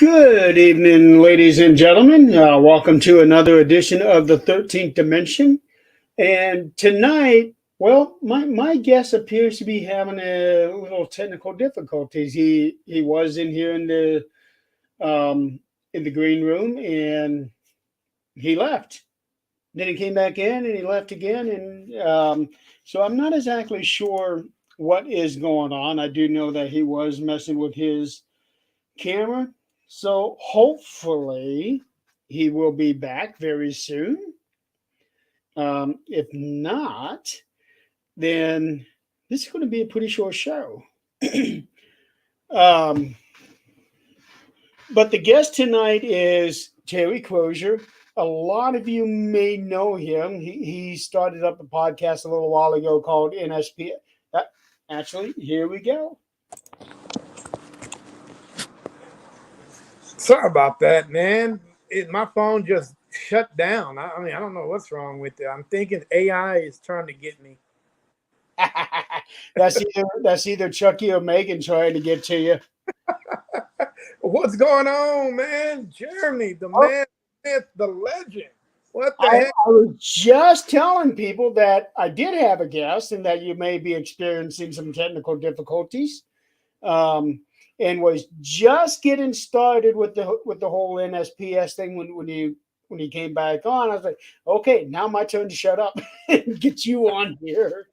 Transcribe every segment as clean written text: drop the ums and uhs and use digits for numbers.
Good evening, ladies and gentlemen. Welcome to another edition of the 13th Dimension. And tonight, well, my guest appears to be having a little technical difficulties. He was in here um, in the green room and he left. Then he came back in and he left again. And so I'm not exactly sure what is going on. I do know that he was messing with his camera. So hopefully he will be back very soon. If not, then this is going to be a pretty short show. um, but the guest tonight is Terry Crozier. A lot of you may know him. He started up a podcast a little while ago called NSPS. Actually, here we go. Sorry about that, man. My phone just shut down. I mean, I don't know what's wrong with it. I'm thinking AI is trying to get me. that's either Chucky or Megan trying to get to you. What's going on, man? Jeremy, the Oh, man, myth, the legend. What the I heck? was just telling people that I did have a guest and that you may be experiencing some technical difficulties, um, and was just getting started with the whole NSPS thing when you came back on. I was like, okay, now my turn to shut up and get you on here.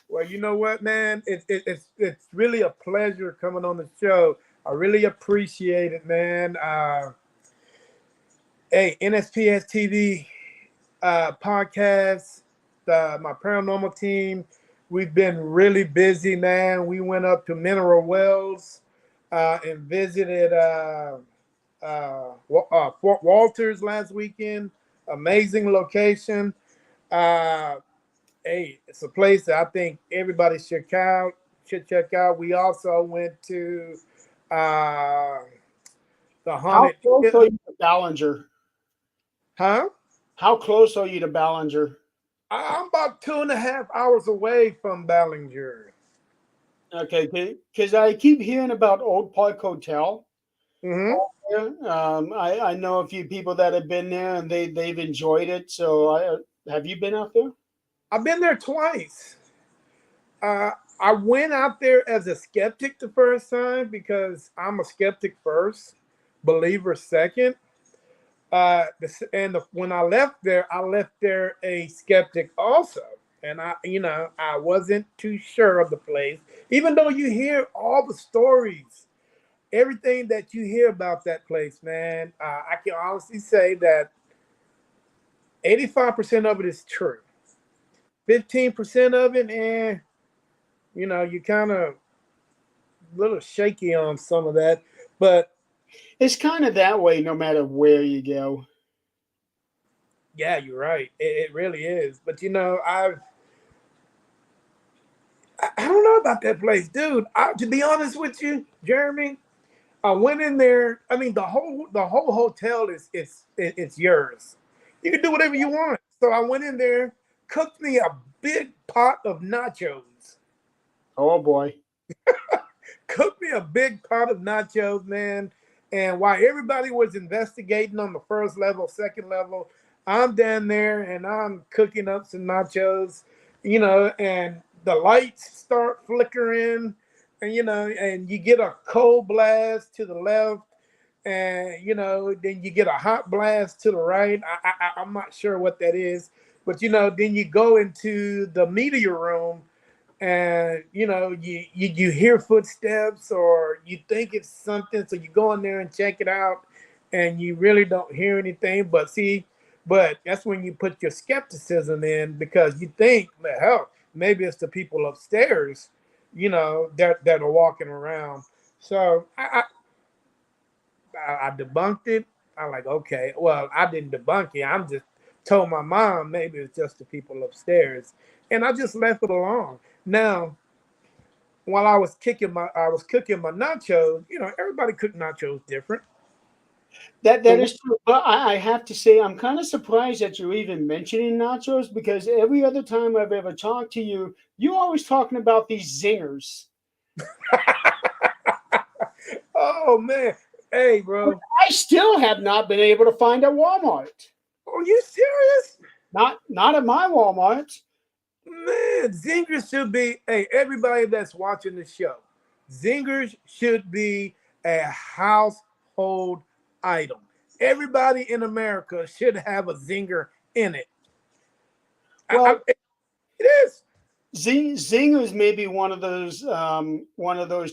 Well, you know what, man? It's really a pleasure coming on the show. I really appreciate it, man. Hey, NSPS TV podcast, my paranormal team. We've been really busy, man. We went up to Mineral Wells and visited Fort Walters last weekend. Amazing location. Uh, hey, it's a place that I think everybody should check out. We also went to uh, the How haunted, close are you to Ballinger? huh? How close are you to Ballinger? I'm about 2.5 hours away from Ballinger. Okay, because I keep hearing about Old Park Hotel. Hmm. Yeah, I know a few people that have been there and they've enjoyed it. So have you been out there? I've been there twice. Uh, I went out there as a skeptic the first time because I'm a skeptic first, believer second. When I left there a skeptic also, and I wasn't too sure of the place, even though you hear all the stories, everything that you hear about that place, man. I can honestly say that 85% of it is true. 15% of it, you kind of a little shaky on some of that, but It's kind of that way no matter where you go. yeah, you're right. It really is. But I don't know about that place, dude. To be honest with you, Jeremy, I went in there. I mean, the whole hotel it's yours. You can do whatever you want. So I went in there, cooked me a big pot of nachos. Oh boy. Cooked me a big pot of nachos, man. And while everybody was investigating on the first level, second level, I'm down there and I'm cooking up some nachos, and the lights start flickering, and you get a cold blast to the left, and then you get a hot blast to the right. I'm not sure what that is, but then you go into the media room and you hear footsteps or you think it's something, so you go in there and check it out and you really don't hear anything. But that's when you put your skepticism in, because you think, well, hell, maybe it's the people upstairs, that are walking around. So I debunked it. I'm like, okay, well, I didn't debunk it. I'm just told my mom maybe it's just the people upstairs, and I just left it alone. Now, while I was cooking my nachos. Everybody cook nachos different. That The is true. But I have to say I'm kind of surprised that you're even mentioning nachos because every other time I've ever talked to you, you're always talking about these zingers. Oh man, Hey, bro. I still have not been able to find at Walmart. Are you serious? Not at my Walmart. Man, zingers should be, hey, everybody that's watching the show, zingers should be a household item. Everybody in America should have a zinger in it. Well, It is. Zingers may be one of those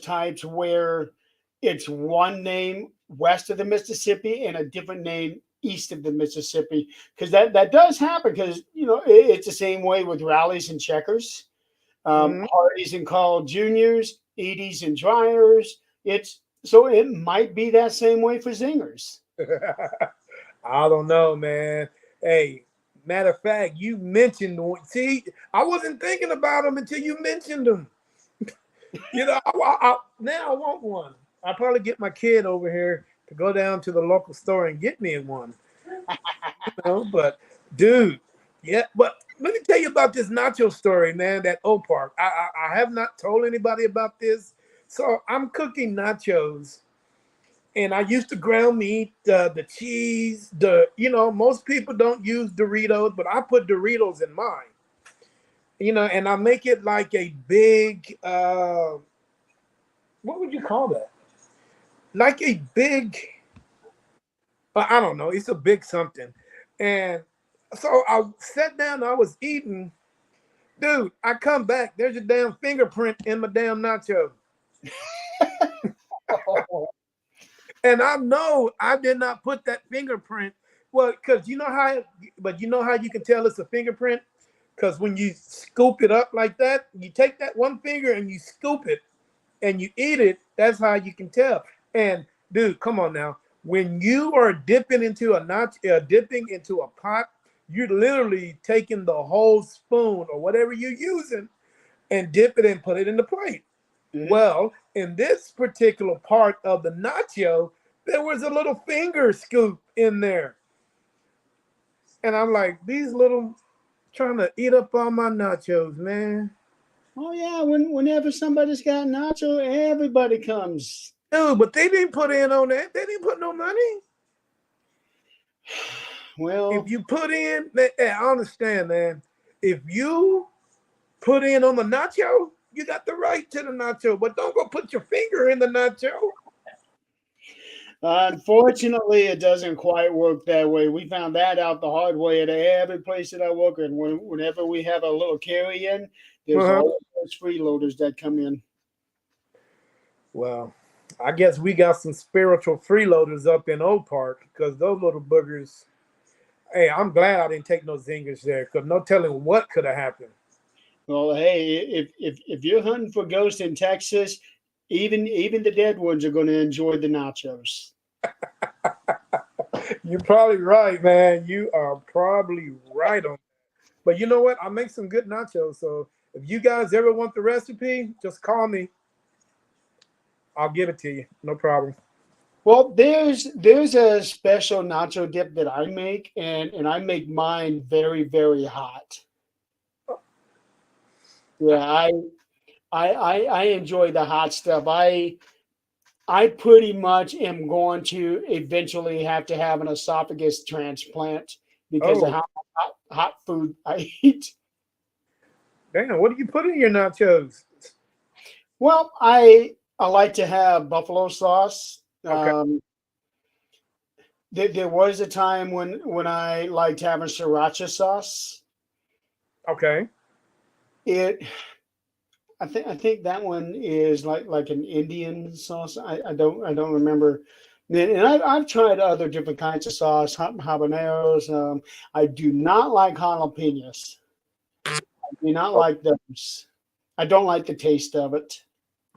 types where it's one name west of the Mississippi and a different name east of the Mississippi, because that does happen, because it's the same way with rallies and checkers, Mhm. Hardee's and Carl Juniors, Edie's and Dryers. It might be that same way for Zingers. I don't know, man. Hey, matter of fact, you mentioned one. See, I wasn't thinking about them until you mentioned them. Now I want one. I'll probably get my kid over here to go down to the local store and get me one. But dude, yeah. But let me tell you about this nacho story, man. That Oak Park. I have not told anybody about this. So I'm cooking nachos, and I used to ground meat, the cheese, most people don't use Doritos, but I put Doritos in mine. And I make it like a big, what would you call that? Like a big, I don't know. It's a big something. And so I sat down, I was eating. Dude, I come back. There's a damn fingerprint in my damn nacho. And I know I did not put that fingerprint. Well, because you know how you can tell it's a fingerprint? Because when you scoop it up like that, you take that one finger and you scoop it and you eat it. That's how you can tell. And dude, come on now. When you are dipping into a pot, you're literally taking the whole spoon or whatever you're using and dip it and put it in the plate. Mhm. Well, in this particular part of the nacho, there was a little finger scoop in there. And I'm like, these little trying to eat up all my nachos, man. Oh yeah, whenever somebody's got nacho, everybody comes. Dude, but they didn't put in on that. They didn't put no money. If Well, you put in, I understand, man. If you put in on the nacho, you got the right to the nacho, but don't go put your finger in the nacho. unfortunately, it doesn't quite work that way. We found that out the hard way at every place that I work in. Whenever we have a little carry in, there's Uh-huh. always those freeloaders that come in. Well, I guess we got some spiritual freeloaders up in Oak Park because those little boogers. Hey, I'm glad I didn't take no zingers there because no telling what could have happened. Well, hey, if you're hunting for ghosts in Texas, even the dead ones are going to enjoy the nachos. You're probably right, man. You are probably right on. But you know what? I make some good nachos. So if you guys ever want the recipe, just call me. I'll give it to you. No problem. Well, there's a special nacho dip that I make, and I make mine very hot. Yeah, I enjoy the hot stuff. I pretty much am going to eventually have to have an esophagus transplant because of Oh, how hot food I eat. damn. What do you put in your nachos? Well, I like to have buffalo sauce. Okay. There was a time when I liked having sriracha sauce. Okay. It I think that one is like an Indian sauce. I don't remember. And I've tried other different kinds of sauce, habaneros. I do not like jalapenos. I do not Oh, like those. I don't like the taste of it.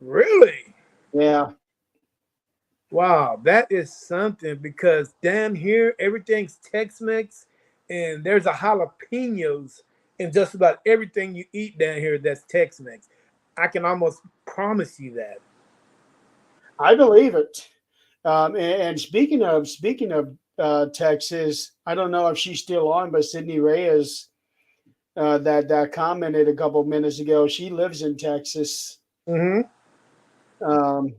really? Yeah. Wow. That is something because down here, everything's Tex Mex and there's a jalapenos in just about everything you eat down here that's Tex Mex. I can almost promise you that. I believe it. And speaking of Texas, I don't know if she's still on, but Sydney Reyes that commented a couple of minutes ago. She lives in Texas. Mm-hmm. Um,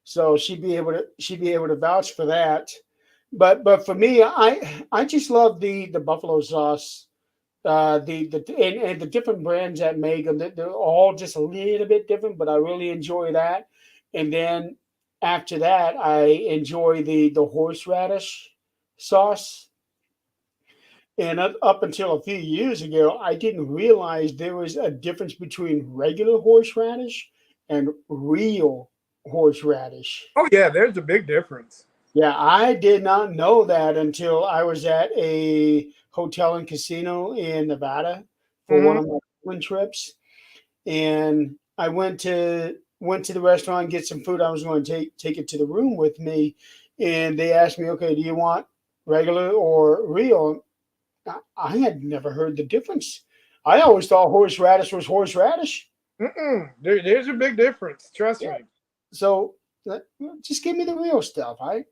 so she'd be able to vouch for that. But for me, I just love the buffalo sauce. And the different brands that make them, they're all just a little bit different, but I really enjoy that. And then after that, I enjoy the horseradish sauce. And up until a few years ago, I didn't realize there was a difference between regular horseradish and real horseradish. Oh yeah, there's a big difference. Yeah, I did not know that until I was at a hotel and casino in Nevada for one Hmm. of my Brooklyn trips, and I went to the restaurant get some food. I was going to take it to the room with me, and they asked me, "Okay, do you want regular or real?" I had never heard the difference. I always thought horseradish was horseradish. There's a big difference. Trust Yeah, me. so just give me the real stuff. I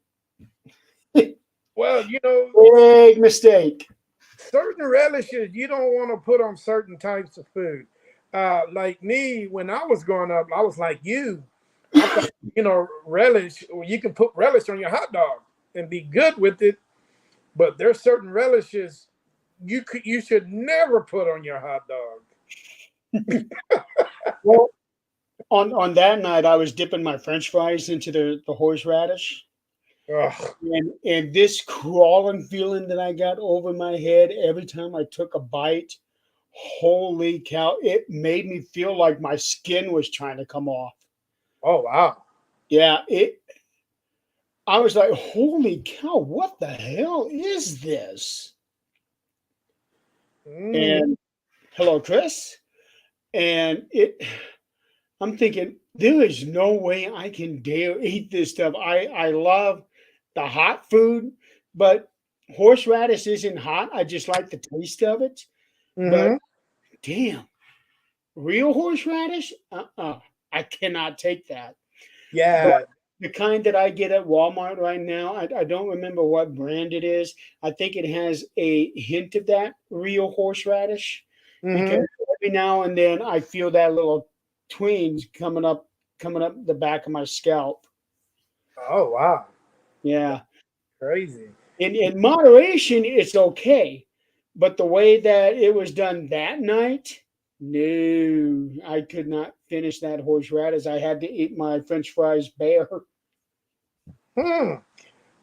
Well, you know, big mistake. certain relishes you don't want to put on certain types of food. Like me, when I was growing up, I was like you. I thought, relish, or you can put relish on your hot dog and be good with it. But there's certain relishes you should never put on your hot dog. Well, on that night, I was dipping my French fries into the horseradish, Ugh. and this crawling feeling that I got over my head every time I took a bite. Holy cow! It made me feel like my skin was trying to come off. Oh wow. Yeah, it. I was like, "Holy cow! What the hell is this?" Mm, And hello, Chris. And I'm thinking, there is no way I can dare eat this stuff. I love the hot food, but horseradish isn't hot. I just like the taste of it. But hmm. damn, real horseradish? I cannot take that. But Yeah. the kind that I get at Walmart right now, I don't remember what brand it is. I think it has a hint of that real horseradish because Hmm. every now and then I feel that little twinge coming up the back of my scalp. Oh wow. Yeah. Crazy. In moderation, it's okay. But the way that it was done that night, no, I could not finish that horseradish. I had to eat my French fries bare. Hmm.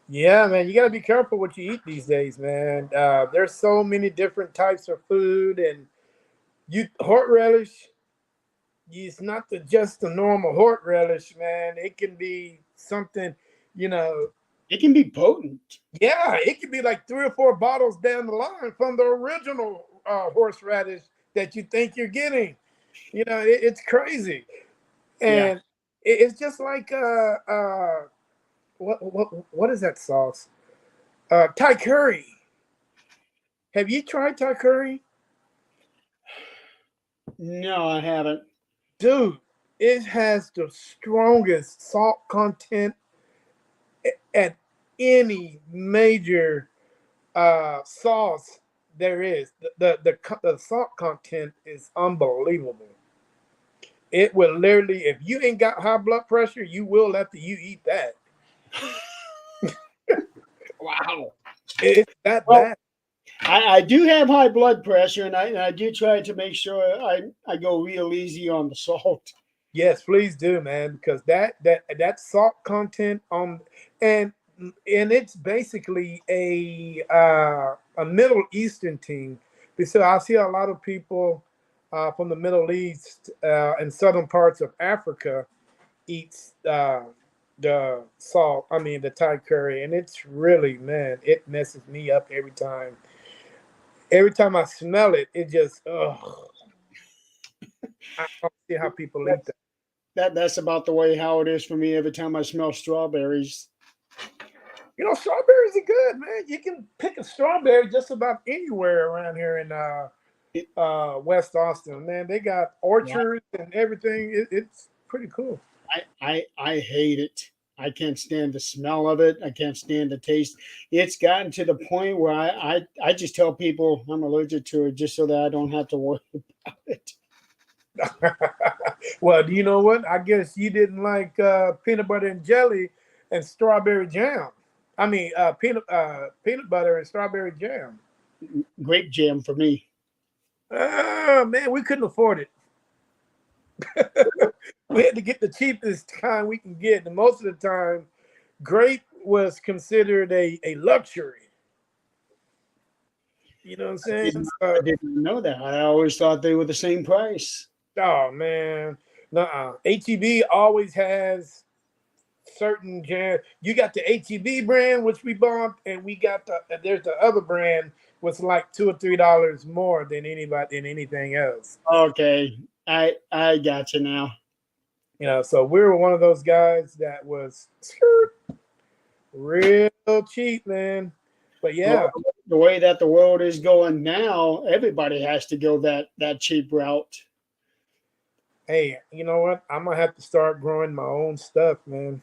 Yeah, man, you got to be careful what you eat these days, man. There's so many different types of food, and you hot relish. It's not just the normal hot relish, man. It can be something, you know. It can be potent. Yeah, it could be like 3 or 4 bottles down the line from the original horseradish that you think you're getting. It's crazy, Yeah. and it's just like what is that sauce? Thai curry. Have you tried Thai curry? No, I haven't. Dude, it has the strongest salt content at any major sauce there is. The salt content is unbelievable. It will literally, if you ain't got high blood pressure, you will after you eat that. Wow. It's that Well, bad. I do have high blood pressure, and I do try to make sure I go real easy on the salt. Yes, please do, man, because that salt content and and it's basically a Middle Eastern thing. Because I see a lot of people from the Middle East and southern parts of Africa eats the salt. I mean the Thai curry, and it's really, man, it messes me up every time. Every time I smell it, it just ugh. I don't see how people eat that. That's about the way how it is for me every time I smell strawberries. Strawberries are good, man. You can pick a strawberry just about anywhere around here in It, West Austin. Man, they got orchards and everything. It's pretty cool. I hate it. I can't stand the smell of it. I can't stand the taste. It's gotten to the point where I just tell people I'm allergic to it just so that I don't have to worry about it. Well, do you know what? I guess you didn't like peanut butter and jelly and strawberry jam. I mean, peanut butter and strawberry jam. Grape jam for me. Oh man, we couldn't afford it. We had to get the cheapest kind we can get, and most of the time, grape was considered a luxury. You know what I'm saying? I didn't know that. I always thought they were the same price. Oh man, nuh-uh. HEB always has certain jam. You got the HEB brand, which we bought, and we got there's the other brand, was like $2 or $3 more than anybody than anything else. Okay, I got you now. You know, so we were one of those guys that was real cheap, man. But Well, yeah, the way that the world is going now, everybody has to go that cheap route. hey, you know what? I'm gonna have to start growing my own stuff, man.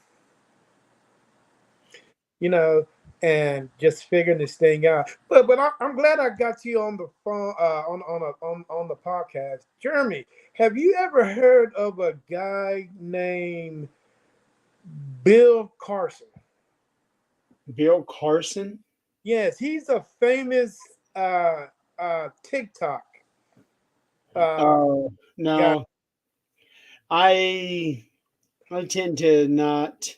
You know, and just figuring this thing out. But I'm glad I got you on the phone on the podcast, Jeremy. Have you ever heard of a guy named Bill Carson? Bill Carson? Yes, he's a famous TikTok uh, guy. No, I I tend to not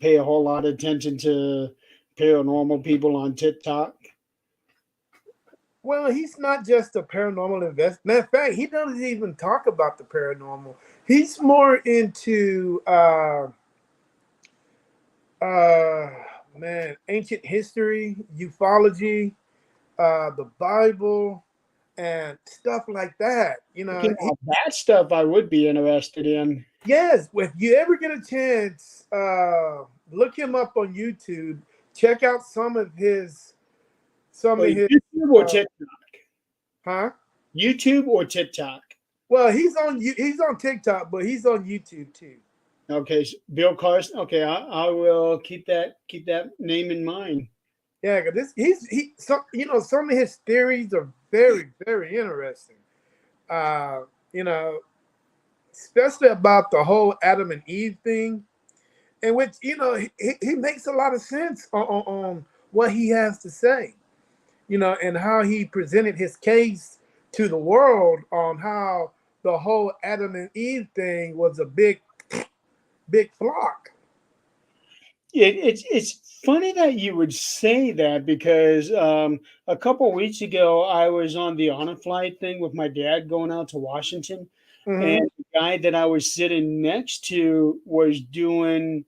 pay a whole lot of attention to paranormal people on TikTok. Well, he's not just a paranormal investor. Matter of fact, he doesn't even talk about the paranormal. He's more into uh man, ancient history, ufology, the Bible, and stuff like that. You Okay, know, now that stuff I would be interested in. yes, if you ever get a chance, look him up on YouTube. Check out some of his YouTube or uh, TikTok? huh? YouTube or TikTok? Well, he's on TikTok, but he's on YouTube too. Okay, Bill Carson. Okay, I will keep that name in mind. Yeah, 'cause some you know some of his theories are very interesting. Uh, you know, especially about the whole Adam and Eve thing, in which he makes a lot of sense on what he has to say. You know, and how he presented his case to the world on how the whole Adam and Eve thing was a big flock. It's funny that you would say that because a couple of weeks ago I was on the honor flight thing with my dad going out to Washington, Hmm. and the guy that I was sitting next to was doing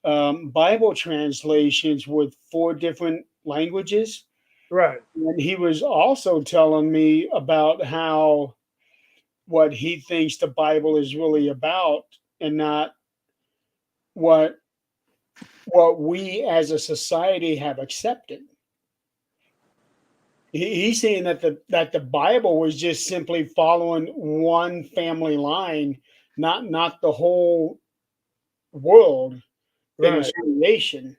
Bible translations with four different languages, Right, and he was also telling me about how what he thinks the Bible is really about, and not what we as a society have accepted. He's saying that the Bible was just simply following one family line, not the whole world in its right. creation.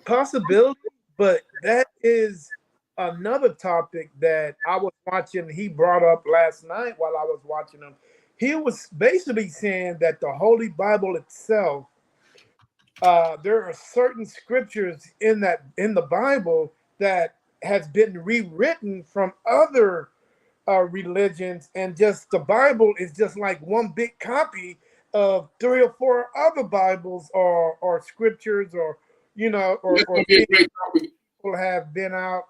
Possibility, but that is another topic that I was watching. He brought up last night while I was watching him. He was basically saying that the Holy Bible itself, there are certain scriptures in the Bible that has been rewritten from other religions, and just the Bible is just like one big copy of three or four other Bibles or scriptures or That's or gonna be a things great topic. people have been out,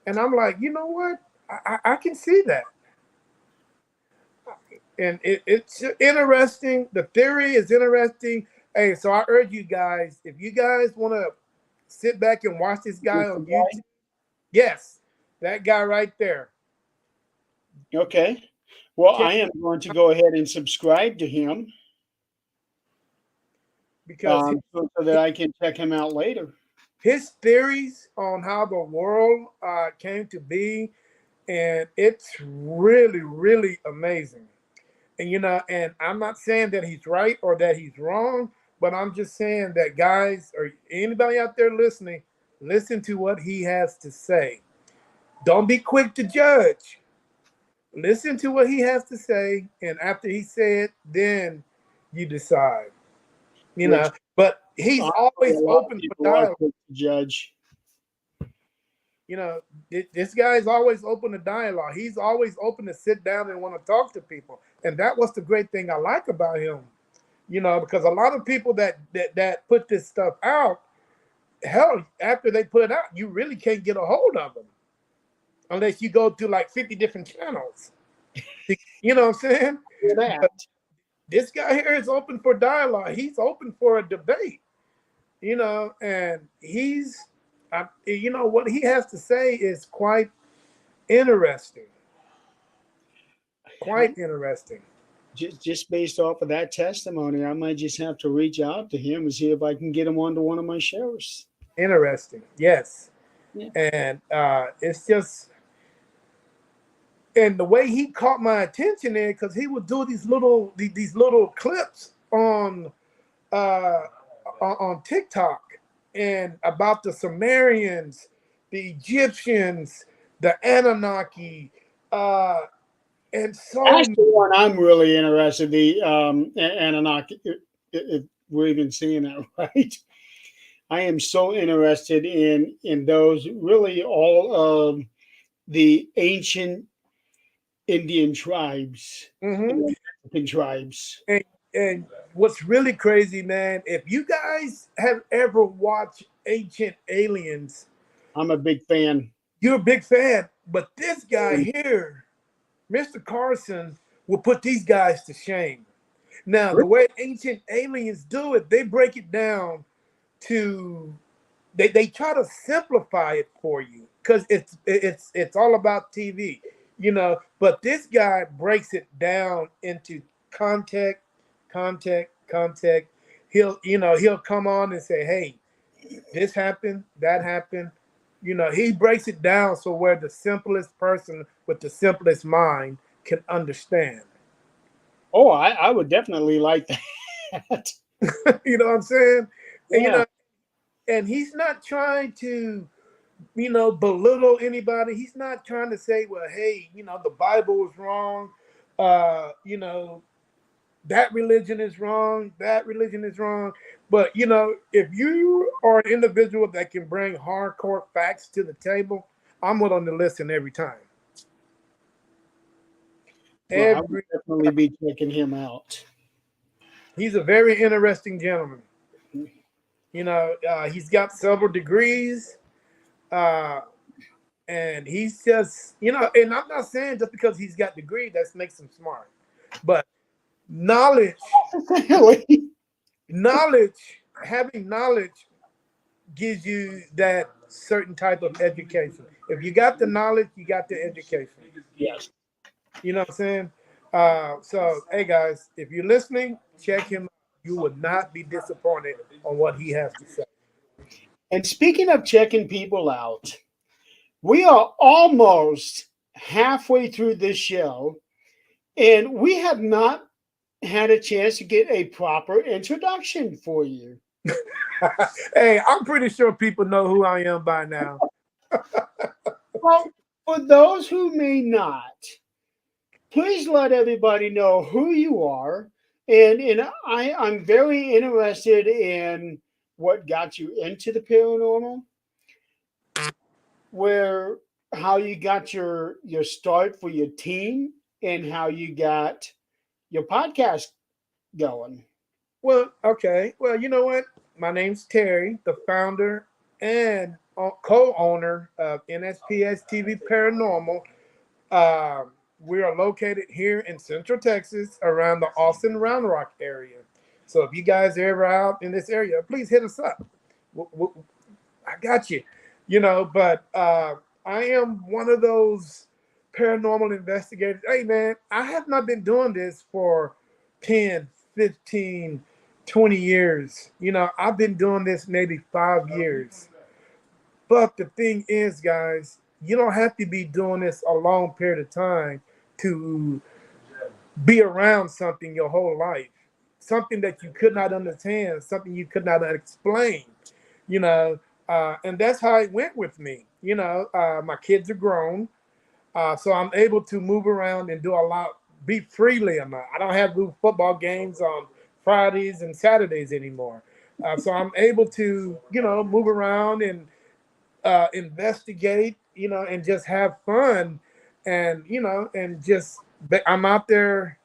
and I'm like, you know what, I can see that, and it's interesting. The theory is interesting. Hey, so I urge you guys, if you guys want to sit back and watch this guy on YouTube, yes, that guy right there, Okay. Well, check I am going to go ahead and subscribe to him, because so that I can check him out later. his theories on how the world came to be, and it's really amazing. And and I'm not saying that he's right or that he's wrong, but I'm just saying that, guys, or anybody out there listening, listen to what he has to say. Don't be quick to judge. Listen to what he has to say, and after he said, then you decide. You which know, but he's honestly, a always lot of open for people are dialogue. quick to judge. You know, this guy is always open to dialogue. He's always open to sit down and want to talk to people, and that was the great thing I like about him. You know, because a lot of people that put this stuff out, hell, after they put it out, you really can't get a hold of them unless you go to like 50 different channels. You know what I'm saying? For that. But this guy here is open for dialogue. He's open for a debate. You know, and you know, what he has to say is quite interesting. I, Quite interesting. just based off of that testimony, I might just have to reach out to him and see if I can get him onto one of my shows. Interesting. Yes. Yeah. And it's just, and the way he caught my attention in, because he would do these little clips uh on TikTok and about the Sumerians, the Egyptians, the Anunnaki, uh and so That's the one I'm really interested. The Anunnaki. If we're even seeing that right. I am so interested in those. Really, all of the ancient Indian tribes mhm. and African tribes. and and what's really crazy, man, if you guys have ever watched Ancient Aliens, I'm a big fan. you're a big fan. But this guy here, Mr. Carson, will put these guys to shame. Now, the way Ancient Aliens do it, they break it down to they try to simplify it for you because it's all about TV, you know. But this guy breaks it down into context, context. He'll come on and say, "Hey, this happened, that happened." You know, he breaks it down so where the simplest person with the simplest mind can understand. Oh, I would definitely like that. You know what I'm saying? And Yeah. and he's not trying to belittle anybody. He's not trying to say, well, hey, the Bible is wrong. You know, that religion is wrong. That religion is wrong. But, if you are an individual that can bring hardcore facts to the table, I'm willing to listen every time. Well, I would Every definitely be checking him out. He's a very interesting gentleman. He's got several degrees. Uh, and he's just, and I'm not saying just because he's got degree that makes him smart, but knowledge, Really? knowledge, having knowledge gives you that certain type of education. If you got the knowledge, you got the education. Yes. You know what I'm saying? So, hey guys, if you're listening, check him out. You would not be disappointed on what he has to say. And speaking of checking people out, we are almost halfway through this show, and we have not had a chance to get a proper introduction for you. Hey, I'm pretty sure people know who I am by now. Well, for those who may not, please let everybody know who you are. And I'm very interested in what got you into the paranormal, where how you got your start for your team, and how you got your podcast going. Well, okay. Well, you know what? My name's Terry, the founder and co-owner of NSPS TV Paranormal. We are located here in Central Texas, around the Austin Round Rock area. So if you guys are ever out in this area, please hit us up. I got you. But I am one of those paranormal investigators. Hey, man, I have not been doing this for 10, 15, 20 years. I've been doing this maybe 5 years. But the thing is, guys, you don't have to be doing this a long period of time to be around something your whole life, something that you could not understand, something you could not explain, you know. And that's how it went with me. My kids are grown. So I'm able to move around and do a lot, be freely enough. I don't have to do football games on Fridays and Saturdays anymore. So I'm able to, move around and investigate, and just have fun, and and just I'm out there.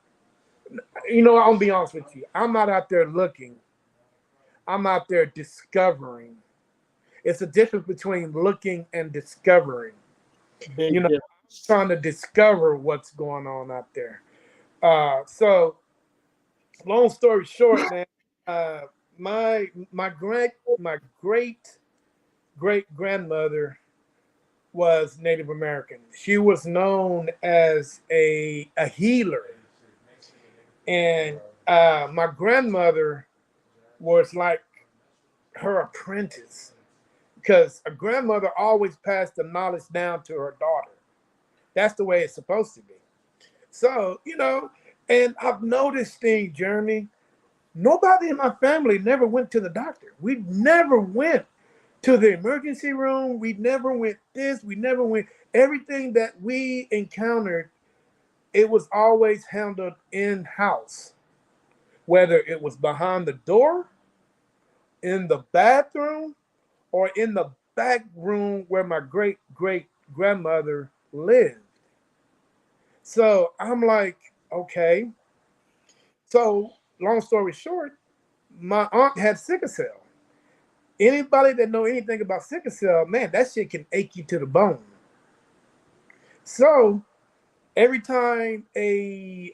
I'll be honest with you. I'm not out there looking. I'm out there discovering. It's a difference between looking and discovering. Big difference. Trying to discover what's going on out there. So long story short, man, uh, my great great grandmother was Native American. She was known as a healer, and my grandmother was like her apprentice because a grandmother always passed the knowledge down to her daughter. That's the way it's supposed to be. So, and I've noticed things, Jeremy. Nobody in my family never went to the doctor. We never went to the emergency room. We never went this. We never went. Everything that we encountered, it was always handled in house, whether it was behind the door, in the bathroom, or in the back room where my great great grandmother lived. So I'm like, okay. So long story short, my aunt had sickle cell. Anybody that know anything about sickle cell, man, that shit can ache you to the bone. So every time a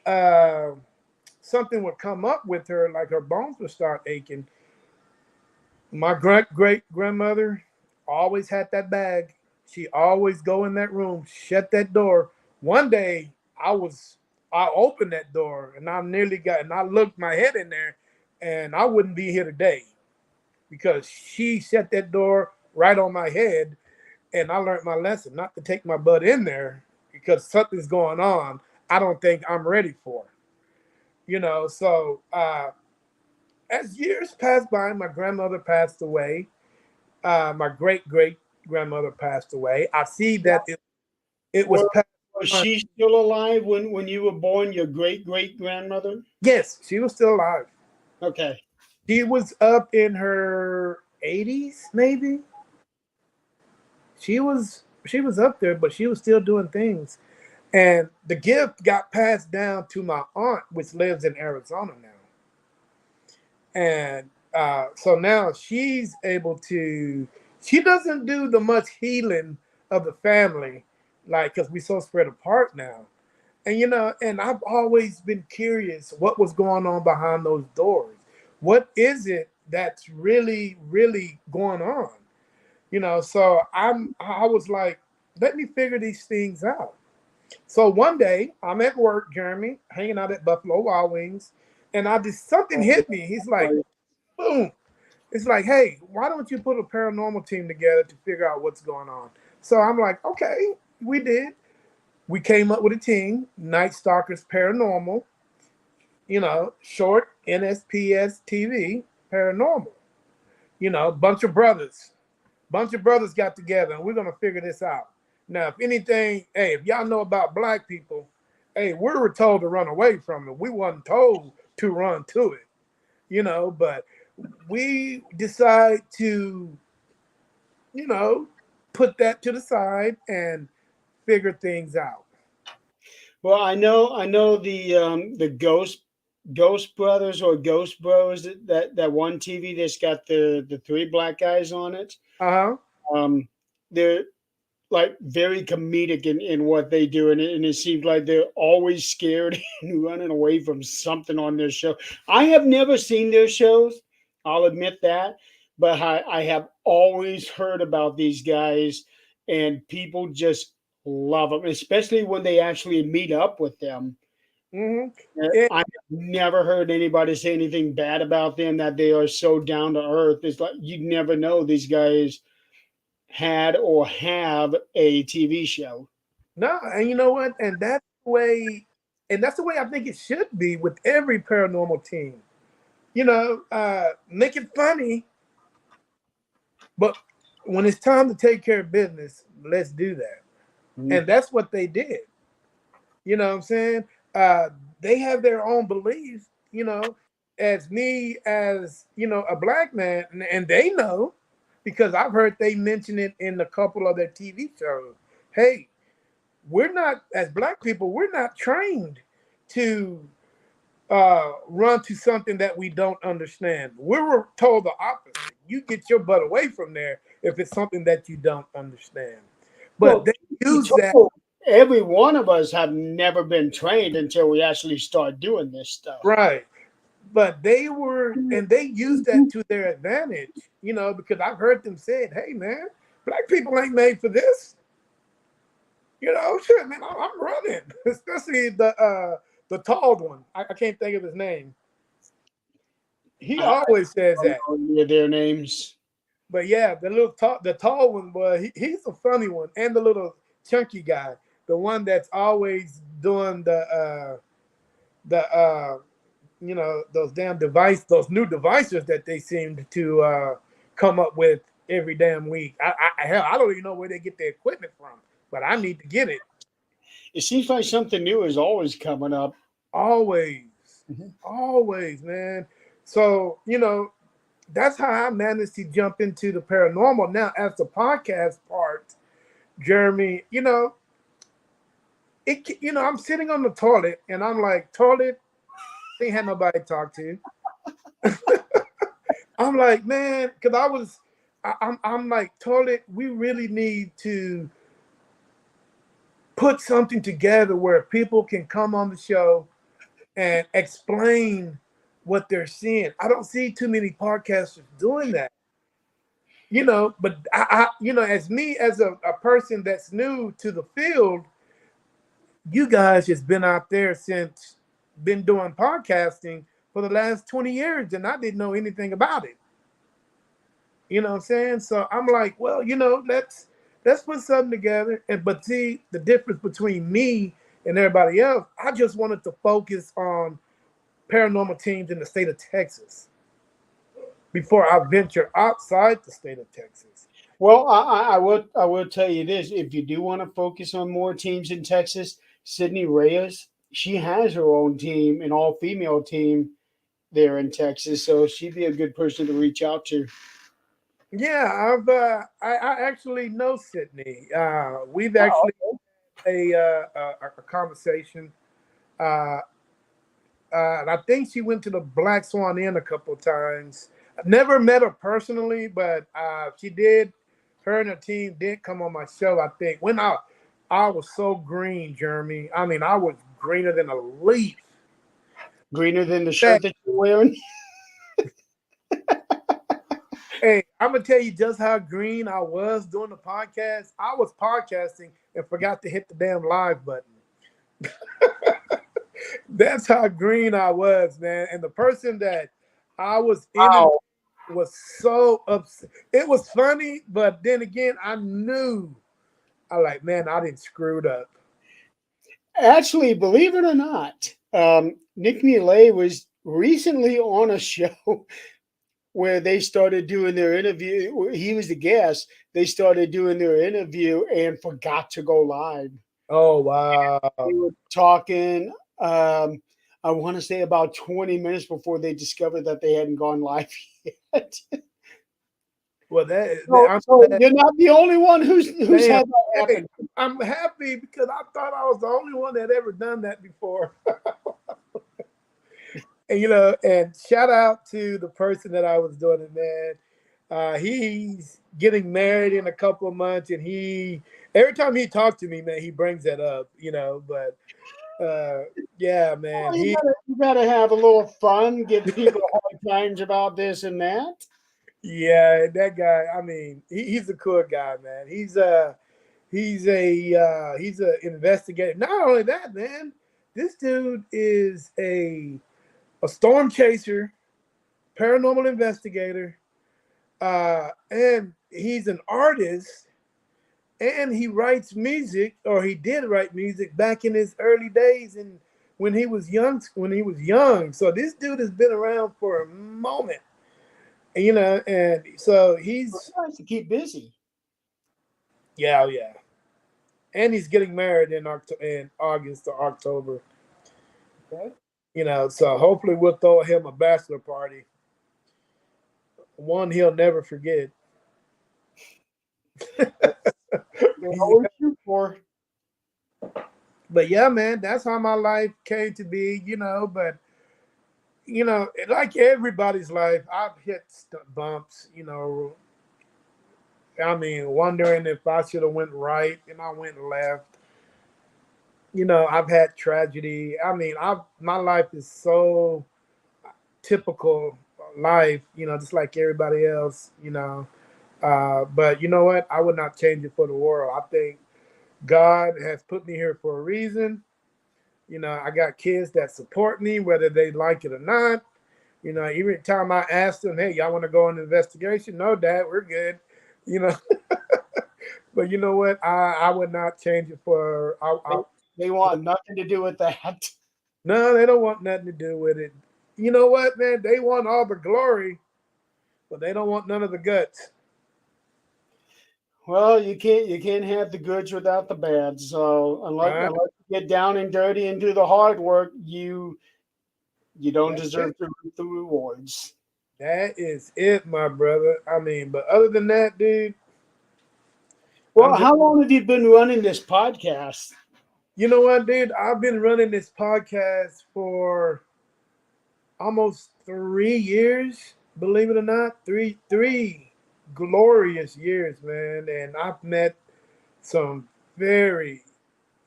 something would come up with her, like her bones would start aching, my great grandmother always had that bag. She always go in that room, shut that door. One day I opened that door and I looked my head in there, and I wouldn't be here today because she shut that door right on my head, and I learned my lesson not to take my butt in there because something's going on. I don't think I'm ready for. So as years passed by, my grandmother passed away. My great great grandmother passed away. I see that it was Were, passed was on. she still alive when you were born? Your great great grandmother? Yes, she was still alive. Okay. She was up in her 80s, maybe. She was up there, but she was still doing things. And the gift got passed down to my aunt, which lives in Arizona now. And so now she's able to. She doesn't do the much healing of the family, like because we're so spread apart now. And and I've always been curious what was going on behind those doors. What is it that's really, really going on? So I was like, let me figure these things out. So one day I'm at work, Jeremy, hanging out at Buffalo Wild Wings, and I just something hit me. He's like, boom. It's like, hey, why don't you put a paranormal team together to figure out what's going on? So I'm like, okay, we did. We came up with a team, Night Stalkers Paranormal, short NSPS TV Paranormal. Bunch of brothers got together, and we're gonna figure this out. Now, if anything, hey, if y'all know about black people, hey, we were told to run away from it. We wasn't told to run to it, but we decide to, you know, put that to the side and figure things out. Well, I know the Ghost Brothers or Ghost Bros, that one TV that's got the three black guys on it. Uh-huh. Um, they're like very comedic in what they do, and it seems like they're always scared and running away from something on their show. I have never seen their shows, I'll admit that, but I have always heard about these guys, and people just love them, especially when they actually meet up with them. Mm-hmm. I've never heard anybody say anything bad about them. That they are so down to earth. It's like you never know these guys had or have a TV show. No, and you know what? And that's the way I think it should be with every paranormal team. Make it funny, but when it's time to take care of business, let's do that. And that's what they did. You know what I'm saying? They have their own beliefs, as me, as, a black man, and they know because I've heard they mention it in a couple of their TV shows. Hey, we're not, as black people, we're not trained to run to something that we don't understand. We were told the opposite. You get your butt away from there if it's something that you don't understand. But Well, they you use that. told every one of us have never been trained until we actually start doing this stuff. Right. But they were, and they used that to their advantage, because I've heard them say, hey, man, black people ain't made for this. Shit, man, I'm running. Especially the tall one. I can't think of his name. He I always says don't that. know any of their names. But yeah, the tall one, boy, he's a funny one. And the little chunky guy, the one that's always doing the those those new devices that they seem to come up with every damn week. Hell, I don't even know where they get their equipment from, but I need to get it. It seems like something new is always coming up. Always, Mhm. always, man. So that's how I managed to jump into the paranormal. Now, as the podcast part, Jeremy, I'm sitting on the toilet and I'm like, toilet, ain't had nobody to talk to. I'm like, man, because I'm like, toilet, we really need to put something together where people can come on the show and explain what they're seeing. I don't see too many podcasters doing that. But as me, as a person that's new to the field, you guys just been out there since been doing podcasting for the last 20 years, and I didn't know anything about it. You know what I'm saying? So I'm like, well, let's put something together. And but see the difference between me and everybody else, I just wanted to focus on paranormal teams in the state of Texas before I venture outside the state of Texas. Well, I will tell you this: if you do want to focus on more teams in Texas, Sydney Reyes, she has her own team, an all female team there in Texas, so she'd be a good person to reach out to. Yeah, I actually know Sydney. We've actually Oh, a conversation. Uh, and I think she went to the Black Swan Inn a couple of times. I never met her personally, but she did. Her and her team did come on my show. I think when I was so green, Jeremy. I mean, I was greener than a leaf. greener than the That shirt that you're wearing. hey, I'm gonna tell you just how green I was doing the podcast. I was podcasting and forgot to hit the damn live button. That's how green I was, man. And the person that I was in Wow. was so upset. It was funny, but then again, I knew I like, man, I didn't screwed up. Actually, believe it or not, Nick Mulay was recently on a show where they started doing their interview. He was the guest. They started doing their interview and forgot to go live. Oh wow. We were talking, I want to say about 20 minutes before they discovered that they hadn't gone live yet. Well, So, I'm so glad. you're not the only one who's Damn. had that Hey, happen. I'm happy because I thought I was the only one that ever done that before. And and shout out to the person that I was doing it, man. He's getting married in a couple of months, and he every time he talks to me, man, he brings that up, But yeah, man, Well, you gotta have a little fun, give people hard times about this and that. that guy. I mean, he's a cool guy, man. He's a investigator. Not only that, man, this dude is a storm chaser, paranormal investigator, and he's an artist, and he writes music, or he did write music back in his early days and when he was young. So this dude has been around for a moment, and so Well, he's it's nice to keep busy. yeah, oh, yeah. and he's getting married in August or October. Okay. So hopefully we'll throw him a bachelor party, one he'll never forget. They always Yeah. shoot for. But yeah, man, that's how my life came to be. But like everybody's life, I've hit bumps. I mean, wondering if I should have went right and I went left. I've had tragedy. I mean, my life is so typical life, just like everybody else. But you know what? I would not change it for the world. I think God has put me here for a reason. I got kids that support me, whether they like it or not. Every time I ask them, hey, y'all want to go on an investigation? No, Dad, we're good. You know, but you know what? I would not change it for. They, they want nothing to do with that. No, they don't want nothing to do with it. You know what, man? They want all the glory, but they don't want none of the guts. Well, you can't have the goods without the bad. So Right? unless you get down and dirty and do the hard work, you don't That's it. deserve to reap the rewards. That is it, my brother. I mean, but other than that, dude, I'm Well, just. how long have you been running this podcast? You know what, dude? I've been running this podcast for almost 3 years. Believe it or not, three glorious years, man. And I've met some very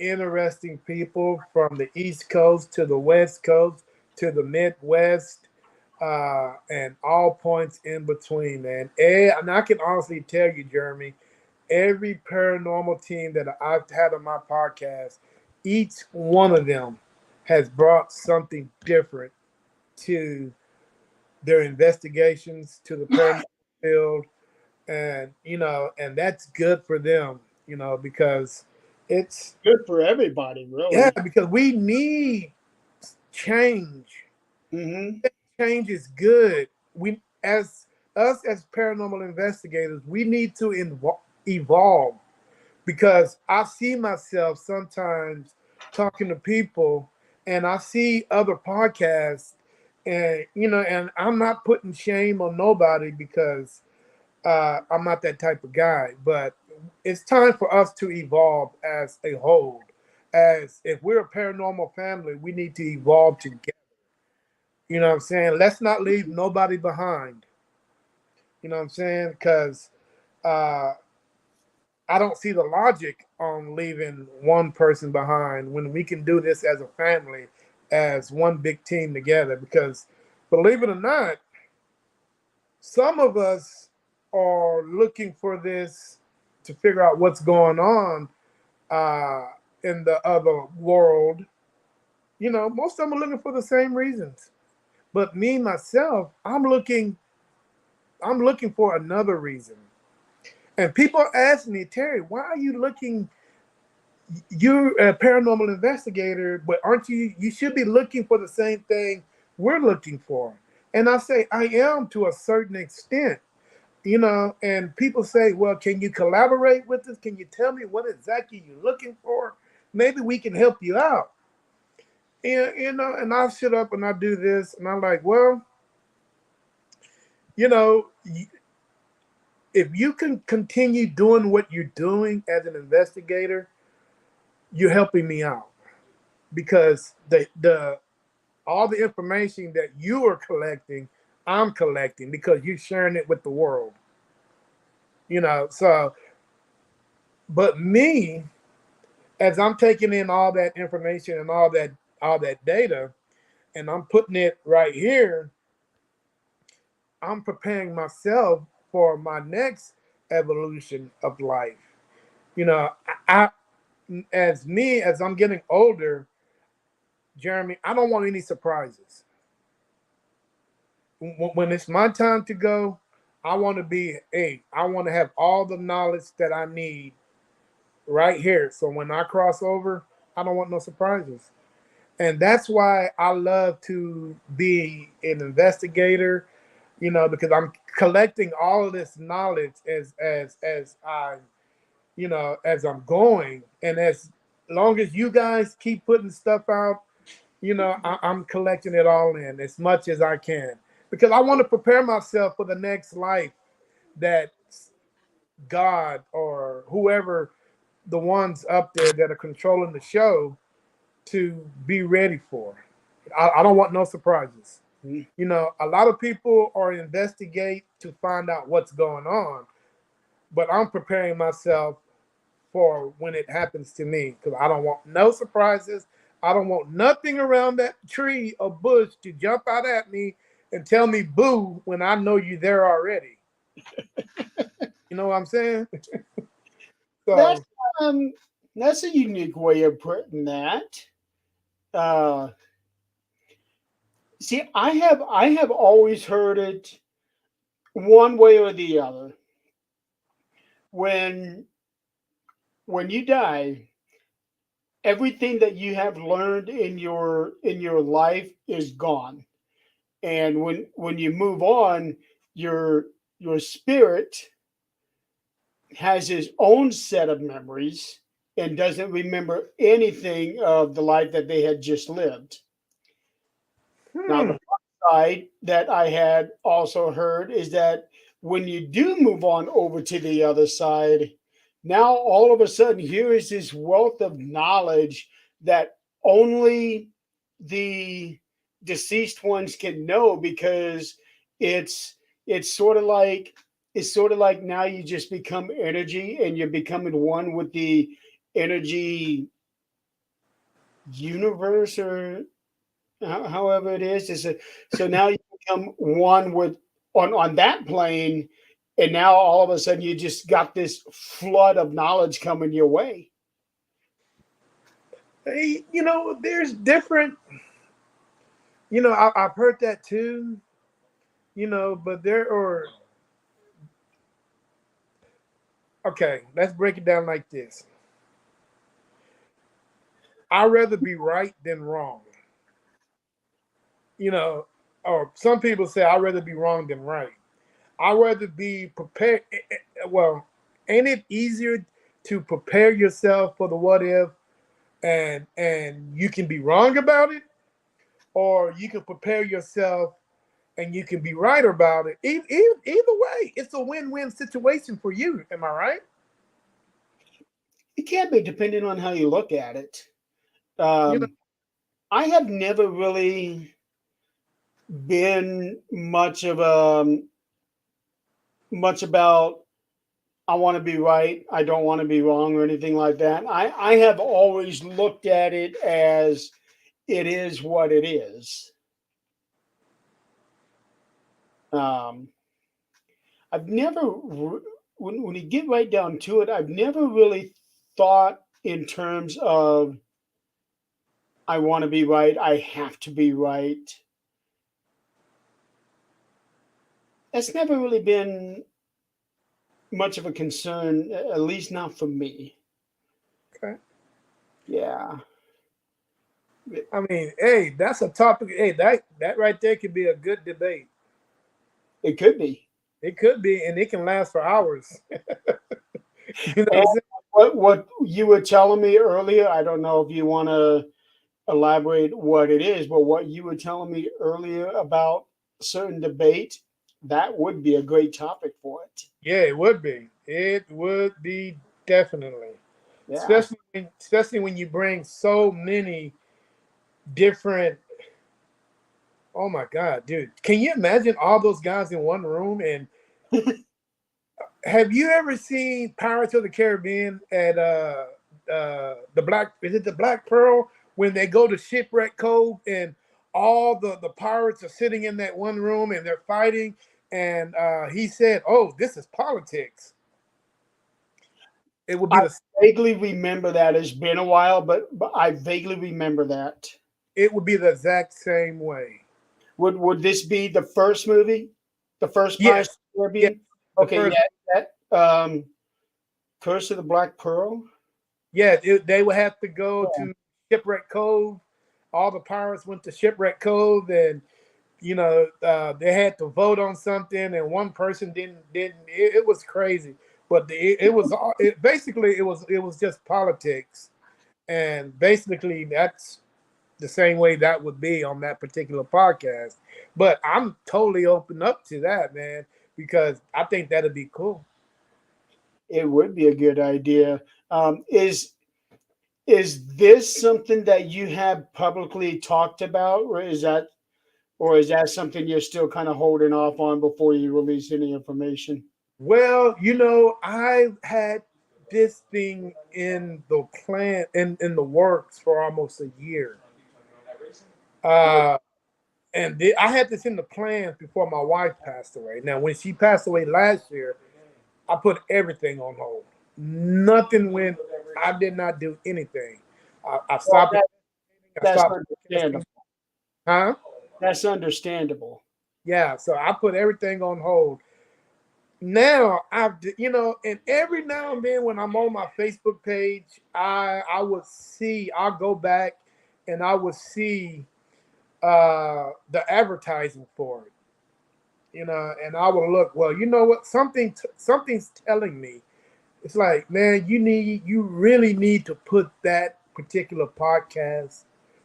interesting people from the East Coast to the West Coast to the Midwest, and all points in between, man. And I can honestly tell you, Jeremy, every paranormal team that I've had on my podcast, each one of them has brought something different to their investigations, to the paranormal field, and that's good for them, because it's Good for everybody, yeah, really. because we need change. Hmm. Change is good. We as paranormal investigators, we need to evolve, because I see myself sometimes talking to people and I see other podcasts, and I'm not putting shame on nobody, because I'm not that type of guy, but it's time for us to evolve as a whole. As if we're a paranormal family, we need to evolve together. You know what I'm saying? Let's not leave nobody behind. You know what I'm saying? Because uh, I don't see the logic on leaving one person behind when we can do this as a family, as one big team together. Because believe it or not, some of us are looking for this to figure out what's going on uh, in the other world. Most of them are looking for the same reasons. But me myself, I'm looking for another reason. And people ask me, Terry, why are you looking? You're a paranormal investigator, but aren't you? You should be looking for the same thing we're looking for. And I say, I am to a certain extent. And people say, well, can you collaborate with us? Can you tell me what exactly you're looking for? Maybe we can help you out. And I sit up and I do this, and I'm like, well, you know, if you can continue doing what you're doing as an investigator, you're helping me out, because the all the information that you are collecting, I'm collecting, because you're sharing it with the world. So, but me, as I'm taking in all that information and all that data, and I'm putting it right here, I'm preparing myself for my next evolution of life. You know, I as I'm getting older, Jeremy, I don't want any surprises. When it's my time to go, I want to be I want to have all the knowledge that I need right here. So when I cross over, I don't want no surprises. And that's why I love to be an investigator, because I'm collecting all of this knowledge as I as I'm going, and as long as you guys keep putting stuff out, I'm collecting it all in as much as I can because I want to prepare myself for the next life that God or whoever the ones up there that are controlling the show to be ready for. I don't want no surprises. Mhm. A lot of people are investigate to find out what's going on, but I'm preparing myself for when it happens to me because I don't want no surprises. I don't want nothing around that tree or bush to jump out at me and tell me boo when I know you're there already. You know what I'm saying? That's So, um that's a unique way of putting that. Uh, See, I have always heard it one way or the other. When when you die, everything that you have learned in your life is gone. And when you move on, your your spirit has his own set of memories and doesn't remember anything of the life that they had just lived. Now, the hmm, flip side that I had also heard is that when you do move on over to the other side, now all of a sudden here is this wealth of knowledge that only the deceased ones can know because it's it's sort of like it's sort of like now you just become energy and you're becoming one with the energy universe or however it is. So now you become one with on that plane, and now all of a sudden you just got this flood of knowledge coming your way. there's different, I've heard that too, but there are, okay, let's break it down like this. I'd rather be right than wrong, you know, or some people say I'd rather be wrong than right. I'd rather be prepared. Well, ain't it easier to prepare yourself for the what if and you can be wrong about it, or you can prepare yourself and you can be right about it. Either way, it's a win-win situation for you. Am I right? It can be depending on how you look at it. You know, Um, I have never really been much about I want to be right, I don't want to be wrong, or anything like that. I have always looked at it as it is what it is. Um, I've never, when you get right down to it, I've never really thought in terms of I want to be right, I have to be right. That's never really been much of a concern, at least not for me. okay. Yeah, it, I mean, hey, that's a topic. Hey, that right there could be a good debate. it could be. It could be, and it can last for hours. You know what And I'm saying? what you were telling me earlier, I don't know if you want to elaborate what it is, but what you were telling me earlier about certain debate, that would be a great topic for it. Yeah, it would be. It would be definitely, Yeah. especially when you bring so many different. Oh my God, dude! Can you imagine all those guys in one room? And have you ever seen Pirates of the Caribbean at the Black? Is it the Black Pearl when they go to Shipwreck Cove and all the pirates are sitting in that one room and they're fighting? And he said, "Oh, this is politics." It would be I the vaguely remember that. It's been a while, but I vaguely remember that. it would be the exact same way. Would this be the first movie? The first Pirates Yes, of the yes. Caribbean? The Okay, first, yeah, that Curse of the Black Pearl. yeah, they would have to go Yeah. to Shipwreck Cove. All the pirates went to Shipwreck Cove, and they had to vote on something, and one person didn't. It was crazy. but basically it was just politics, and basically that's the same way that would be on that particular podcast. But I'm totally open up to that, man, because I think that'd be cool. It would be a good idea. Is this something that you have publicly talked about, or is that something you're still kind of holding off on before you release any information? Well, I had this thing in the plan in the works for almost a year. Uh I had this in the plans before my wife passed away. Now, when she passed away last year, I put everything on hold. Nothing went. I did not do anything. I Well, stopped. I that's stopped understandable. podcasting. Huh? That's understandable. Yeah. So I put everything on hold. Now and every now and then when I'm on my Facebook page, I would see. I'll go back and I would see the advertising for it. And I will look. Well, you know what? Something's telling me. It's like, man, you really need to put that particular podcast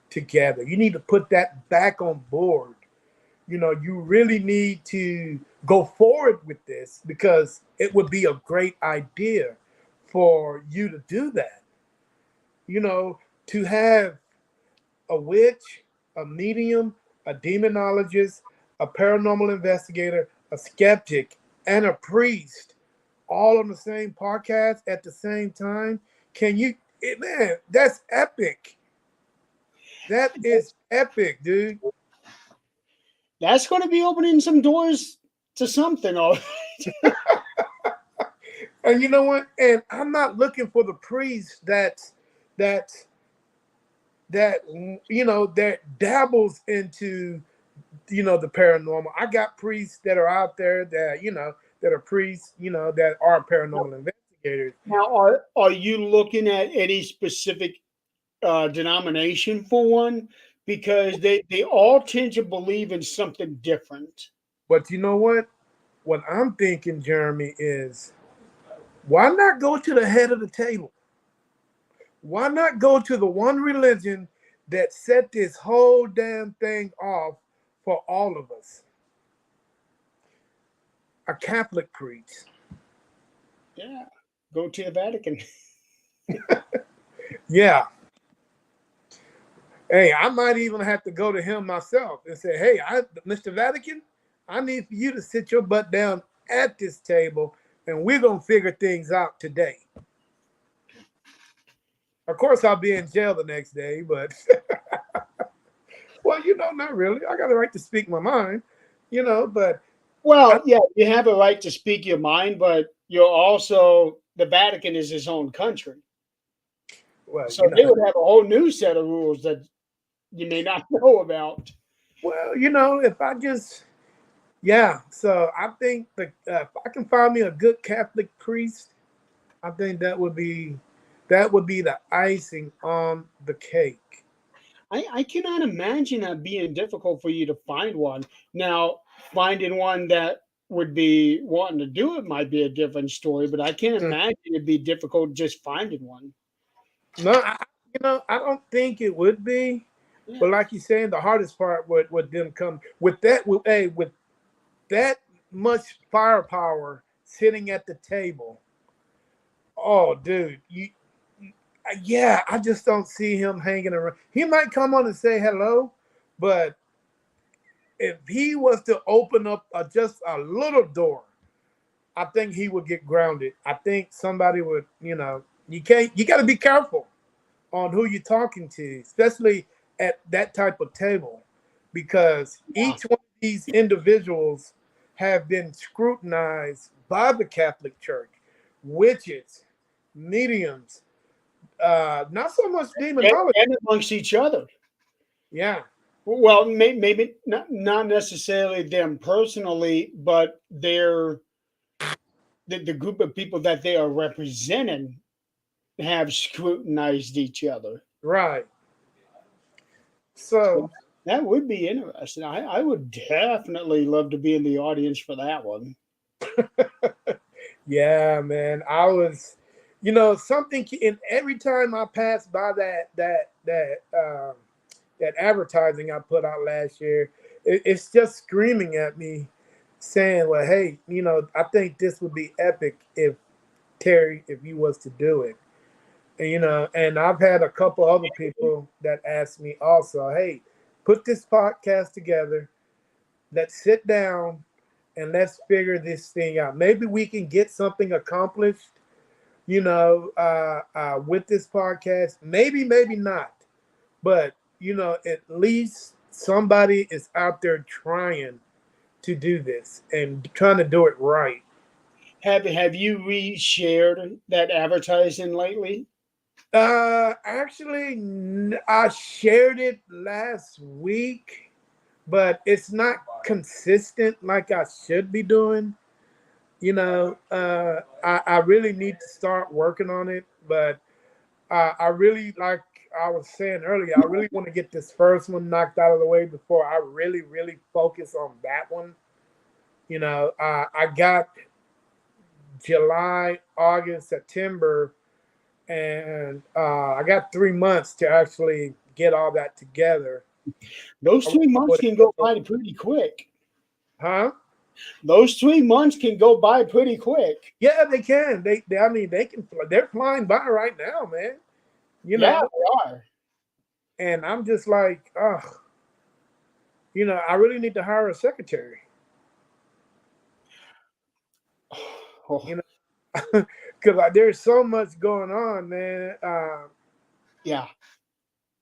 together. You need to put that back on board. You really need to go forward with this because it would be a great idea for you to do that. You know, to have a witch, a medium, a demonologist, a paranormal investigator, a skeptic, and a priest all on the same podcast at the same time. Man, that's epic. That is epic, dude. That's going to be opening some doors to something. All right. And you know what? And I'm not looking for the priest that that dabbles into the paranormal. I got priests that are out there that are priests, that are paranormal investigators. Now, are you looking at any specific denomination for one? Because they all tend to believe in something different. But you know what? What I'm thinking, Jeremy, is why not go to the head of the table? Why not go to the one religion that set this whole damn thing off for all of us? A Catholic priest. Yeah, go to the Vatican. Yeah. Hey, I might even have to go to him myself and say, hey, Mr. Vatican, I need for you to sit your butt down at this table and we're going to figure things out today. Of course, I'll be in jail the next day, but well, not really. I got a right to speak my mind, but Well, yeah, you have a right to speak your mind, but you're also the Vatican is his own country, well, so they would have a whole new set of rules that you may not know about. if I just, yeah. So I think if I can find me a good Catholic priest, I think that would be the icing on the cake. I cannot imagine that being difficult for you to find one. Now, finding one that would be wanting to do it might be a different story, but I can't Mm. imagine it'd be difficult just finding one. No, I don't think it would be. Yeah. But like you saying, the hardest part would them come with that. With that much firepower sitting at the table. Oh, dude, yeah, I just don't see him hanging around. He might come on and say hello, but if he was to open up just a little door, I think he would get grounded. I think somebody would, you got to be careful on who you're talking to, especially at that type of table, because Yeah. each one of these individuals have been scrutinized by the Catholic Church, witches, mediums, not so much demonology. And amongst each other. Yeah, Well, maybe not necessarily them personally, but the group of people that they are representing have scrutinized each other. right. So So, that would be interesting. I would definitely love to be in the audience for that one. Yeah, man. I was, something. And every time I pass by that advertising I put out last year, it's just screaming at me, saying, "Well, hey, I think this would be epic if Terry, if you was to do it." And, and I've had a couple other people that asked me also, "Hey, put this podcast together. Let's sit down and let's figure this thing out. Maybe we can get something accomplished, with this podcast. Maybe not. But, at least somebody is out there trying to do this and trying to do it right." Have you reshared that advertising lately? Actually, I shared it last week, but it's not consistent like I should be doing. I really need to start working on it, but I really, like I was saying earlier, I really want to get this first one knocked out of the way before I really, really focus on that one. I got July, August, September, and I got 3 months to actually get all that together. Those 3 months can go by pretty quick. Huh? Those 3 months can go by pretty quick. Yeah, they can. I mean, they can. They're flying by right now, man. You Yeah, know, they are. and I'm just like, ugh. I really need to hire a secretary. Oh, You know, because there's so much going on, man. yeah.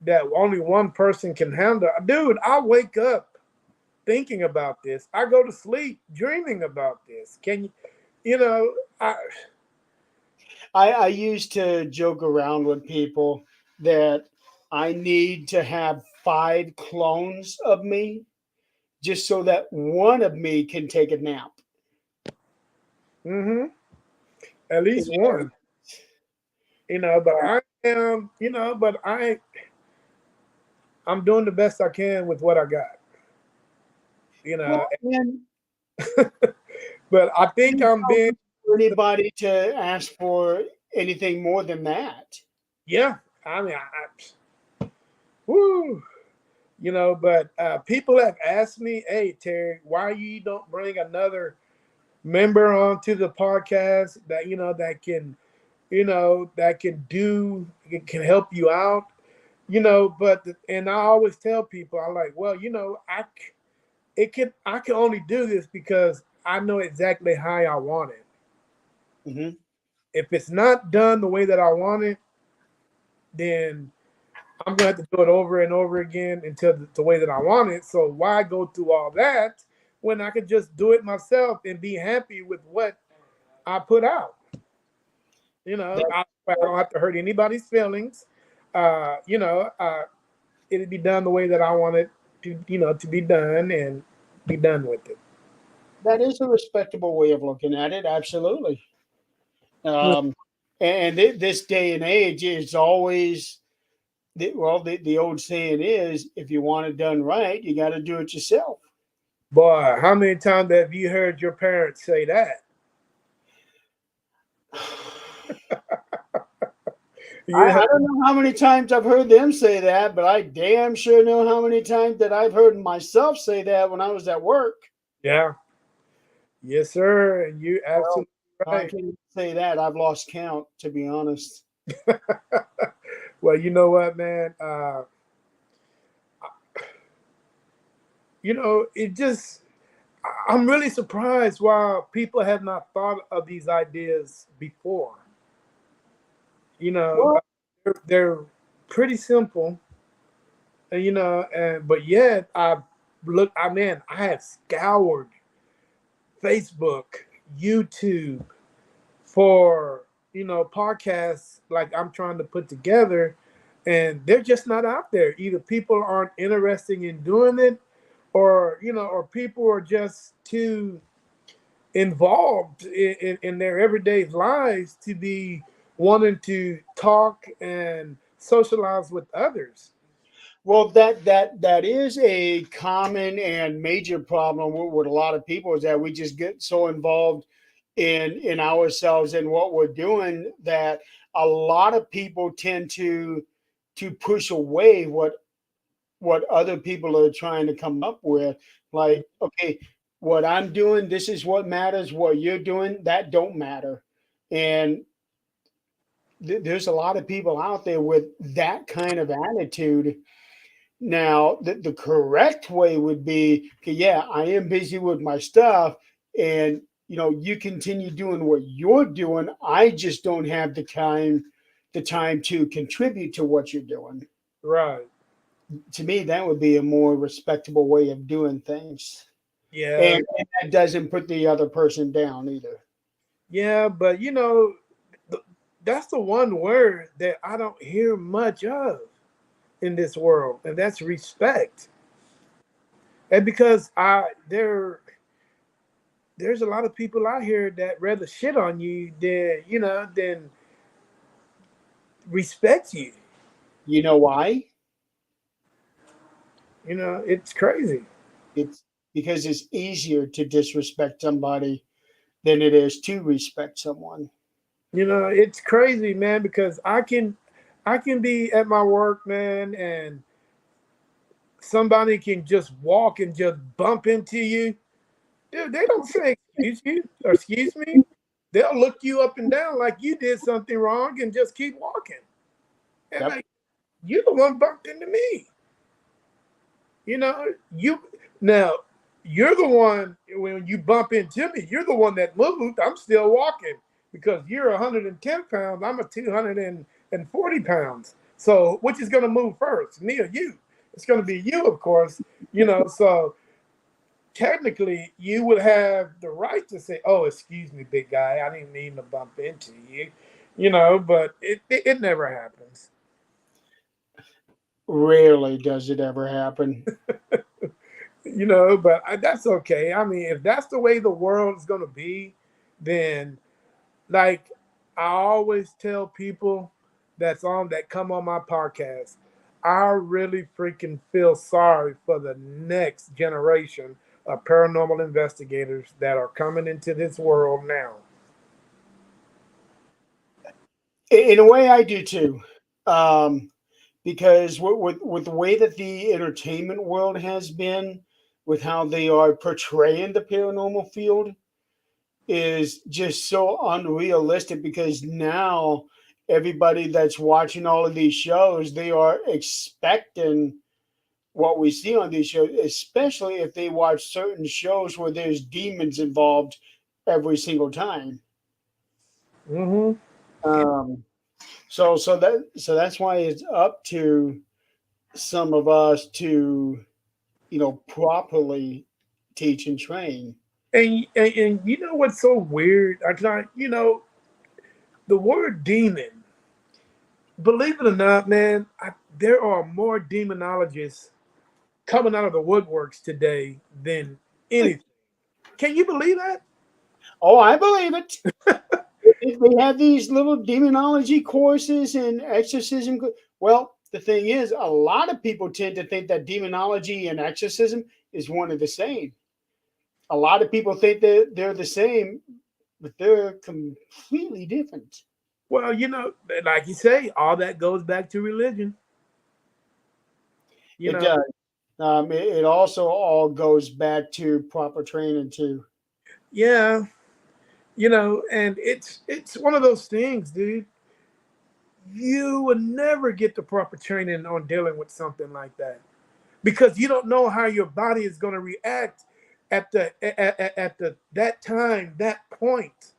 That only one person can handle. Dude, I wake up thinking about this. I go to sleep dreaming about this. Can you, you know, I I used to joke around with people that I need to have 5 clones of me just so that one of me can take a nap. mm-hmm, at least Yeah. one. But I am, but I'm doing the best I can with what I got. You know, Well, and but I think I'm being, for anybody to ask for anything more than that. yeah. I mean, woo. But people have asked me, "Hey, Terry, why you don't bring another member onto the podcast that can help you out?" But and I always tell people, I'm like, well, I can only do this because I know exactly how I want it. Hmm. If it's not done the way that I want it, then I'm gonna have to do it over and over again until the way that I want it. So why go through all that when I could just do it myself and be happy with what I put out? I don't have to hurt anybody's feelings. It'd be done the way that I want it to be done and be done with it. That is a respectable way of looking at it. Absolutely. Um, and this day and age is always the old saying is, if you want it done right, you got to do it yourself. Boy, how many times have you heard your parents say that? Yeah, I don't know how many times I've heard them say that, but I damn sure know how many times that I've heard myself say that when I was at work. yeah, yes, sir. And you Well, absolutely I right. can say that I've lost count, to be honest. Well, you know what, man? It just, I'm really surprised why people have not thought of these ideas before. Well, They're pretty simple, and but yet I have scoured Facebook, YouTube for podcasts like I'm trying to put together, and they're just not out there. Either people aren't interested in doing it, or people are just too involved in their everyday lives to be wanting to talk and socialize with others. well, that is a common and major problem with a lot of people is that we just get so involved in ourselves and what we're doing, that a lot of people tend to push away what other people are trying to come up with. Like, okay, what I'm doing, this is what matters. What you're doing, that don't matter. And there's a lot of people out there with that kind of attitude. Now, the correct way would be, okay, yeah, I am busy with my stuff, and you continue doing what you're doing. I just don't have the time to contribute to what you're doing. Right. To me, that would be a more respectable way of doing things, Yeah. and that doesn't put the other person down either. Yeah, but th- that's the one word that I don't hear much of in this world, and that's respect. And because there's a lot of people out here that rather shit on you than respect you. You know why? It's crazy. It's because it's easier to disrespect somebody than it is to respect someone. It's crazy, man, because I can be at my work, man, and somebody can just walk and just bump into you. Dude, they don't say excuse you or excuse me. They'll look you up and down like you did something wrong and just keep walking. And Yep. like, you're the one bumped into me. You know, you now you're the one when you bump into me, you're the one that moved. I'm still walking because you're 110 pounds. I'm a 240 pounds. So which is gonna move first, me or you? It's gonna be you, of course. So technically you would have the right to say, "Oh, excuse me, big guy. I didn't mean to bump into you." But it never happens. Rarely does it ever happen. But that's okay. I mean, if that's the way the world is going to be, then like I always tell people that come on my podcast, I really freaking feel sorry for the next generation of paranormal investigators that are coming into this world now. In a way, I do too, um, because with the way that the entertainment world has been, with how they are portraying the paranormal field, is just so unrealistic. Because now everybody that's watching all of these shows, they are expecting what we see on these shows, especially if they watch certain shows where there's demons involved every single time. Hmm. Um, so that's why it's up to some of us to properly teach and train. And you know what's so weird? The word demon. Believe it or not, man, there are more demonologists coming out of the woodworks today than anything. Can you believe that? Oh, I believe it. They have these little demonology courses and exorcism. Well, the thing is, a lot of people tend to think that demonology and exorcism is one of the same. A lot of people think that they're the same, but they're completely different. Well, like you say, all that goes back to religion. You It know, does. It also all goes back to proper training too. yeah, and it's one of those things, dude. You would never get the proper training on dealing with something like that because you don't know how your body is going to react at the that time, that point. Of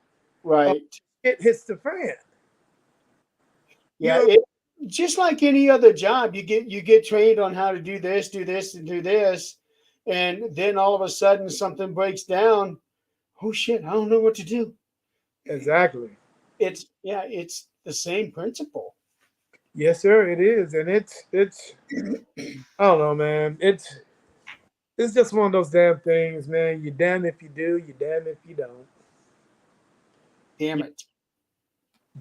Right. it hits the fan. You Yeah. know, Just like any other job, you get trained on how to do this, and do this, and then all of a sudden something breaks down. Oh shit! I don't know what to do. exactly. It's the same principle. Yes, sir. It is, and it's. I don't know, man. It's just one of those damn things, man. You damn if you do, you damn if you don't. Damn You, it!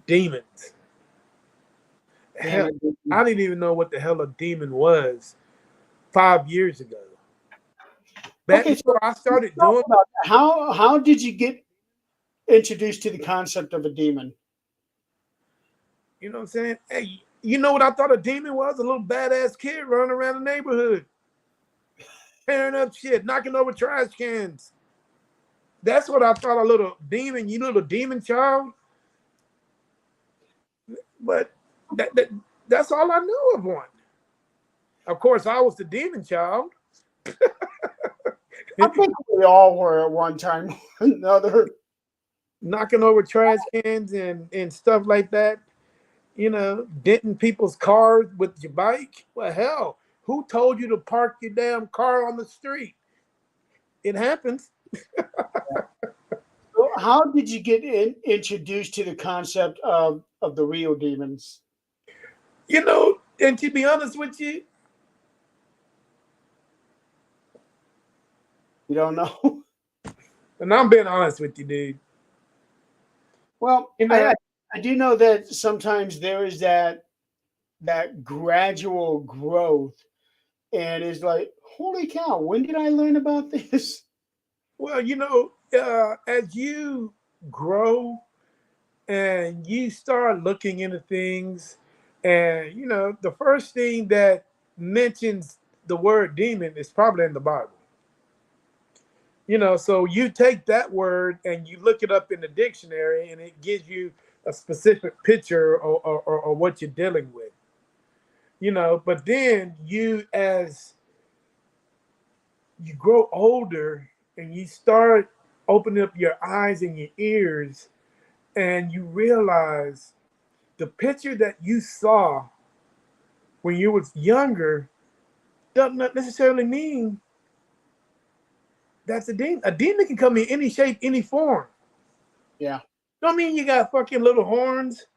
demons. Damn Hell, it! I didn't even know what the hell a demon was 5 years ago. Back Okay, so before I let's started talk doing. about that. How did you get? introduced to the concept of a demon? You know what I'm saying? Hey, you know what I thought a demon was? A little badass kid running around the neighborhood, tearing up shit, knocking over trash cans. That's what I thought a little demon, you little demon child. But that that's all I knew of one. Of course, I was the demon child. I think we all were at one time or another. Knocking over trash cans and stuff like that. You know, denting people's cars with your bike. Well, hell, who told you to park your damn car on the street? It happens. So how did you get introduced to the concept of the real demons? You know, and to be honest with you, You don't know? and I'm being honest with you, dude. Well, You I, know, I I do know that sometimes there is that gradual growth, and it's like, holy cow, when did I learn about this? well, as you grow and you start looking into things, and the first thing that mentions the word demon is probably in the Bible. So you take that word and you look it up in the dictionary, and it gives you a specific picture or what you're dealing with. But then as you grow older and you start opening up your eyes and your ears, and you realize the picture that you saw when you was younger doesn't necessarily mean that's a demon. A demon can come in any shape, any form. Yeah. Don't mean you got fucking little horns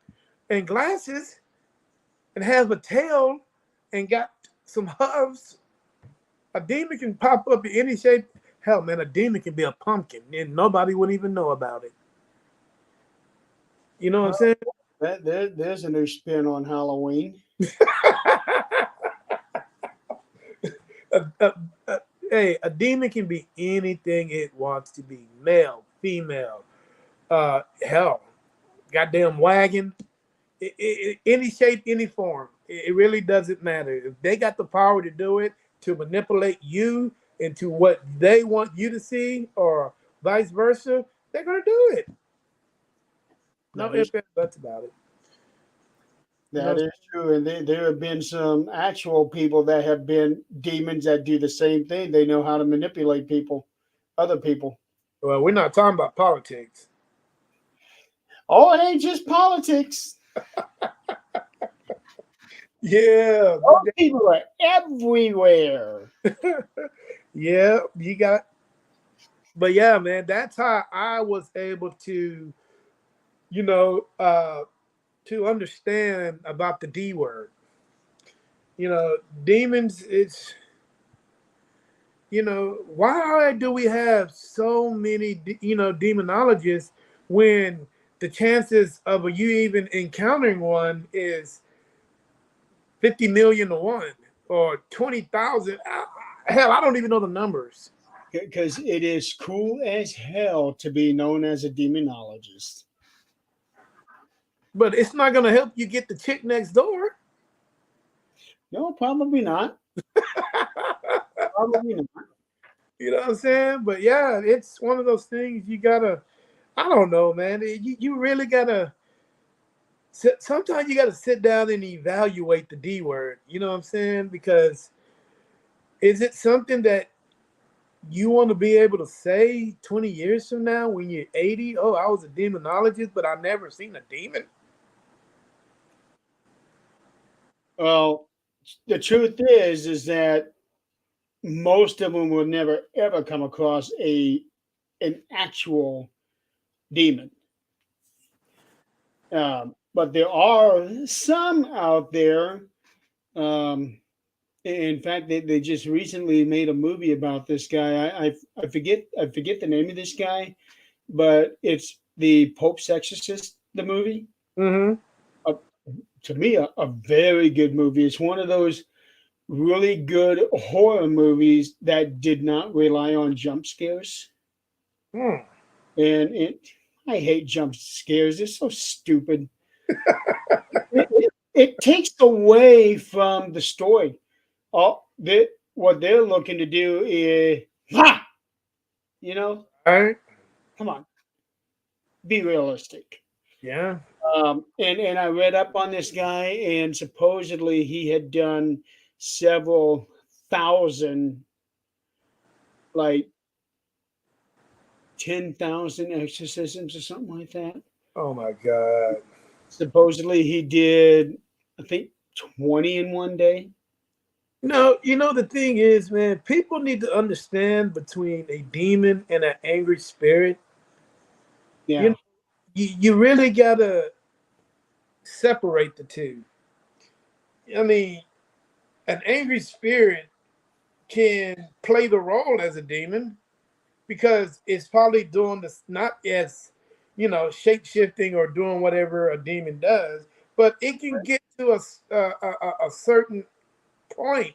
and glasses and have a tail and got some hooves. A demon can pop up in any shape. Hell, man, a demon can be a pumpkin and nobody would even know about it. You know what I'm saying? There's a new spin on Halloween. a, a, hey, a demon can be anything it wants to be. Male, female, hell, goddamn wagon, any shape, any form. It really doesn't matter. If they got the power to do it, to manipulate you into what they want you to see, or vice versa, they're gonna do it. No That is ifs and buts about it. You know, that is true, and there have been some actual people that have been demons that do the same thing. They know how to manipulate people, other people. well, we're not talking about politics. Oh, it ain't just politics. Yeah, Those people are everywhere. yeah, you got. But yeah, man, that's how I was able to, you know, uh, to understand about the D word. Demons. It's why do we have so many demonologists when the chances of you even encountering one is 50 million to one or 20,000? Hell, I don't even know the numbers. Because it is cool as hell to be known as a demonologist. But it's not gonna help you get the chick next door. No, probably not. Probably not. You know what I'm saying? But yeah, it's one of those things you gotta. I don't know, man. You really gotta. Sometimes you gotta sit down and evaluate the D word. You know what I'm saying? Because is it something that you want to be able to say 20 years from now when you're 80? Oh, I was a demonologist, but I never seen a demon. Well, the truth is that most of them will never ever come across an actual demon. But there are some out there. Um, in fact, they just recently made a movie about this guy. I forget the name of this guy, but it's the Pope's Exorcist, the movie. Mm-hmm. Uh, to me, a very good movie. It's one of those really good horror movies that did not rely on jump scares. Hmm. And it I hate jump scares. They're so stupid. It takes away from the story. What they're looking to do is, ha! You know, All right. come on, be realistic. Yeah. And I read up on this guy, and supposedly he had done several thousand, like 10,000 exorcisms or something like that. Oh my God. Supposedly he did, I think, 20 in one day. No, the thing is, man, people need to understand between a demon and an angry spirit. You Yeah. know, you really gotta separate the two. I mean, an angry spirit can play the role as a demon because it's probably doing this not as shape shifting or doing whatever a demon does, but it can get to a certain point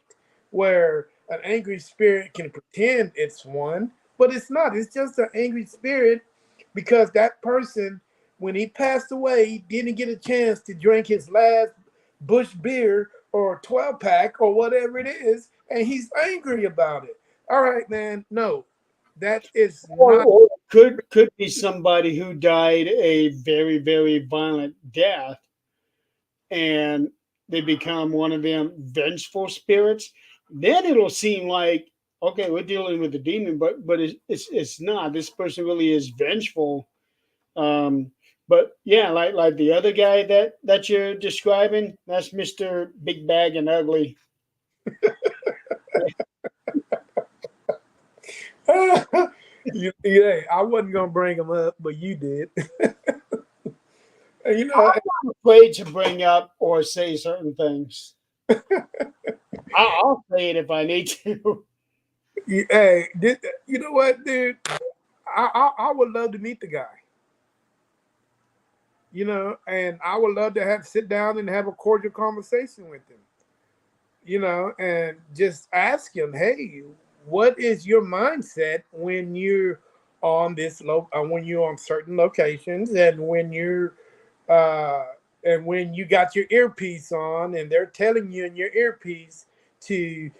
where an angry spirit can pretend it's one, but it's not. It's just an angry spirit because that person, when he passed away, didn't get a chance to drink his last Bush beer or 12 pack or whatever it is, and he's angry about it. All right, man. No, that is not. Or could be somebody who died a very, very violent death, and they become one of them vengeful spirits. Then it'll seem like, okay, we're dealing with the demon, but it's not. This person really is vengeful. Um, but yeah, like the other guy that you're describing, that's Mister Big Bag and Ugly. Yeah, I wasn't gonna bring him up, but you did. you know, I'm afraid to bring up or say certain things. I'll say it if I need to. hey, you know what, dude? I would love to meet the guy. And I would love to have sit down and have a cordial conversation with him. And just ask him, hey, what is your mindset when you're on when you're on certain locations and uh when you got your earpiece on and they're telling you in your earpiece to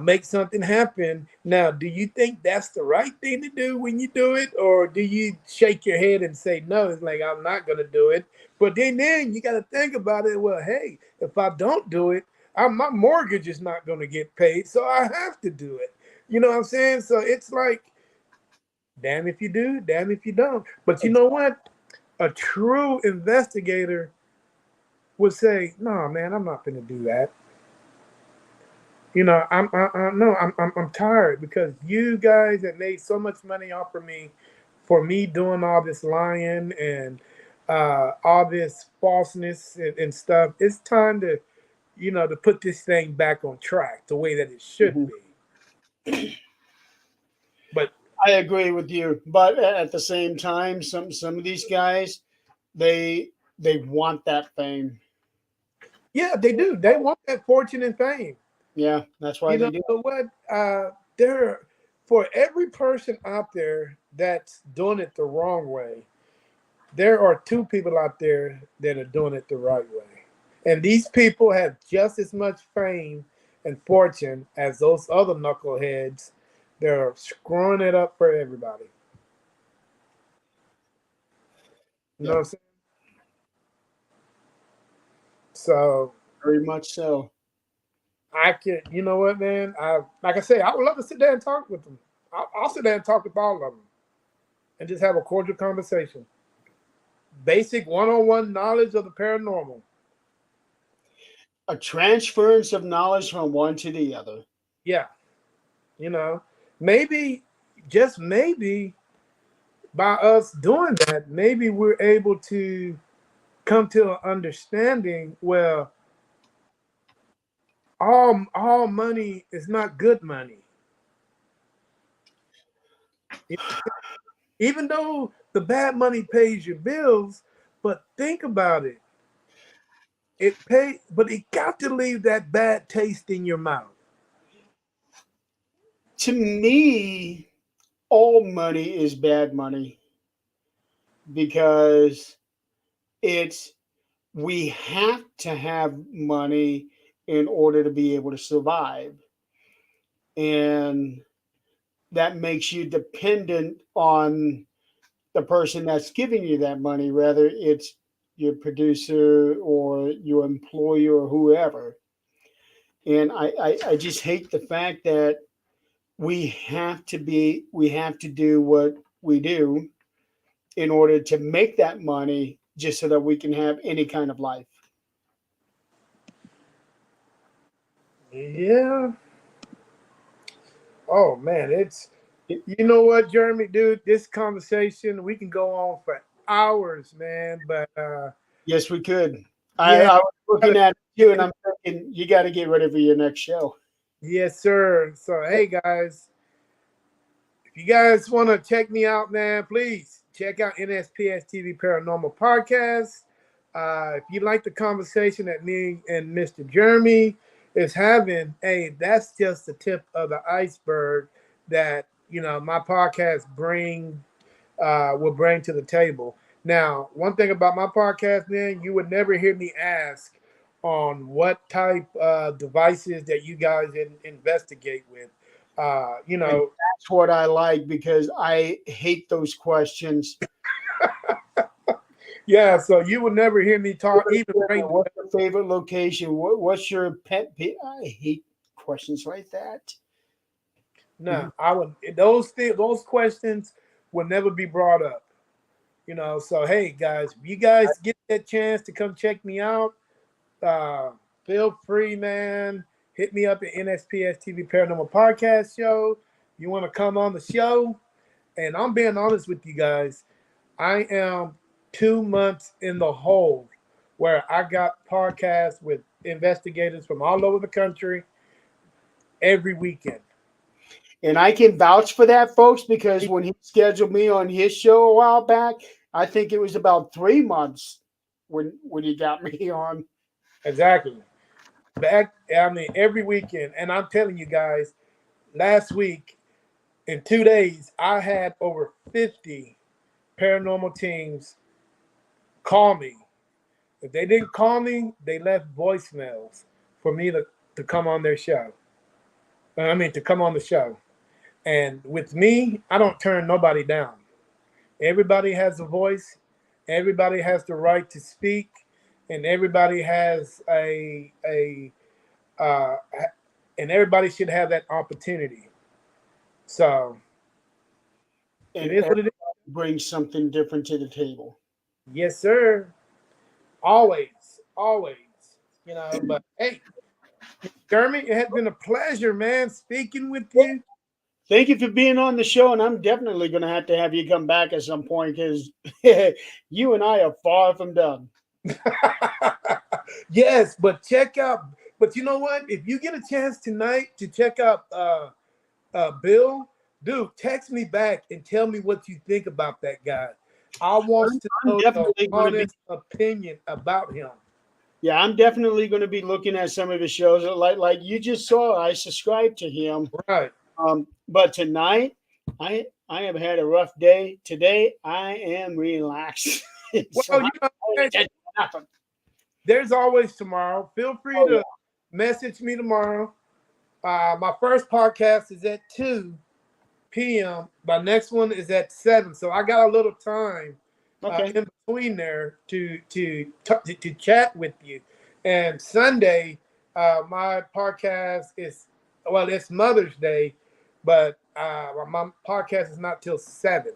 make something happen. Now, do you think that's the right thing to do when you do it, or do you shake your head and say no? It's like, I'm not gonna do it. But then you got to think about it. Well, hey, if I don't do it, my mortgage is not going to get paid, so I have to do it. You know what I'm saying? So it's like, damn if you do, damn if you don't. But you know what? A true investigator would say, "No, man, I'm not going to do that." I'm tired because you guys that made so much money off of me for me doing all this lying and all this falseness and stuff. It's time to put this thing back on track the way that it should Mhm. be. But I agree with you, but at the same time, some of these guys, they want that fame. yeah, they do. They want that fortune and fame. Yeah, that's why You know they do. what? There, for every person out there that's doing it the wrong way, there are two people out there that are doing it the right way. And these people have just as much fame and fortune as those other knuckleheads that are screwing it up for everybody. You know Yeah, what I'm saying? So very much so. I can, you know what, man? Like I say, I would love to sit there and talk with them. I'll sit there and talk with all of them and just have a cordial conversation. Basic one-on-one knowledge of the paranormal. A transference of knowledge from one to the other. Yeah, you know, maybe, just maybe, by us doing that, maybe we're able to come to an understanding. Well, all money is not good money. Even though the bad money pays your bills, but think about it. But it got to leave that bad taste in your mouth. To me, all money is bad money because it's we have to have money in order to be able to survive. And that makes you dependent on the person that's giving you that money, whether it's your producer or your employer or whoever. And I just hate the fact that we have to do what we do in order to make that money just so that we can have any kind of life. Yeah. Oh man, it's you know what, Jeremy, dude, this conversation we can go on for hours, man. But Yes, we could. yeah, I was looking at you and I'm thinking you got to get ready for your next show. yes, sir. So hey guys, if you guys want to check me out, man, please check out NSPS TV Paranormal Podcast. If you like the conversation that me and Mr. Jeremy is having, hey, that's just the tip of the iceberg that my podcast will bring to the table. Now, one thing about my podcast, man, you would never hear me ask on what type of devices that you guys investigate with. You And know, that's what I like because I hate those questions. yeah. So you would never hear me talk, even bring. What's your favorite location? What's your pet peeve? I hate questions like that. No, I would. Those questions would never be brought up. So hey, guys, if you guys get that chance to come check me out, uh, feel free, man. Hit me up at NSPS TV Paranormal Podcast Show. You want to come on the show? And I'm being honest with you guys. I am 2 months in the hole where I got podcasts with investigators from all over the country every weekend. And I can vouch for that, folks, because when he scheduled me on his show a while back, I think it was about 3 months when he got me on. Exactly. Every weekend. And I'm telling you guys, last week, in 2 days, I had over 50 paranormal teams call me. If they didn't call me, they left voicemails for me to come on their show. To come on the show. And with me, I don't turn nobody down. Everybody has a voice. Everybody has the right to speak, and everybody has uh, and everybody should have that opportunity. So it And is what it is. everybody brings something different to the table. Yes, sir. Always, always. But hey, Jeremy, it has been a pleasure, man, speaking with you. Thank you for being on the show, and I'm definitely going to have you come back at some point because you and I are far from done. Yes, but check out. But you know what? If you get a chance tonight to check out Bill, dude, text me back and tell me what you think about that guy. I want to I'm know your definitely going to be. honest opinion about him. Yeah, I'm definitely going to be looking at some of his shows. Like you just saw, I subscribe to him. Right. But tonight, I have had a rough day. Today, I am relaxed. So Well, I'm not paying attention to nothing. there's always tomorrow. Feel free Oh, yeah. to message me tomorrow. My first podcast is at 2 p.m. My next one is at 7. So I got a little time Okay. in between there to chat with you. And Sunday, my podcast is it's Mother's Day, but my podcast is not till 7.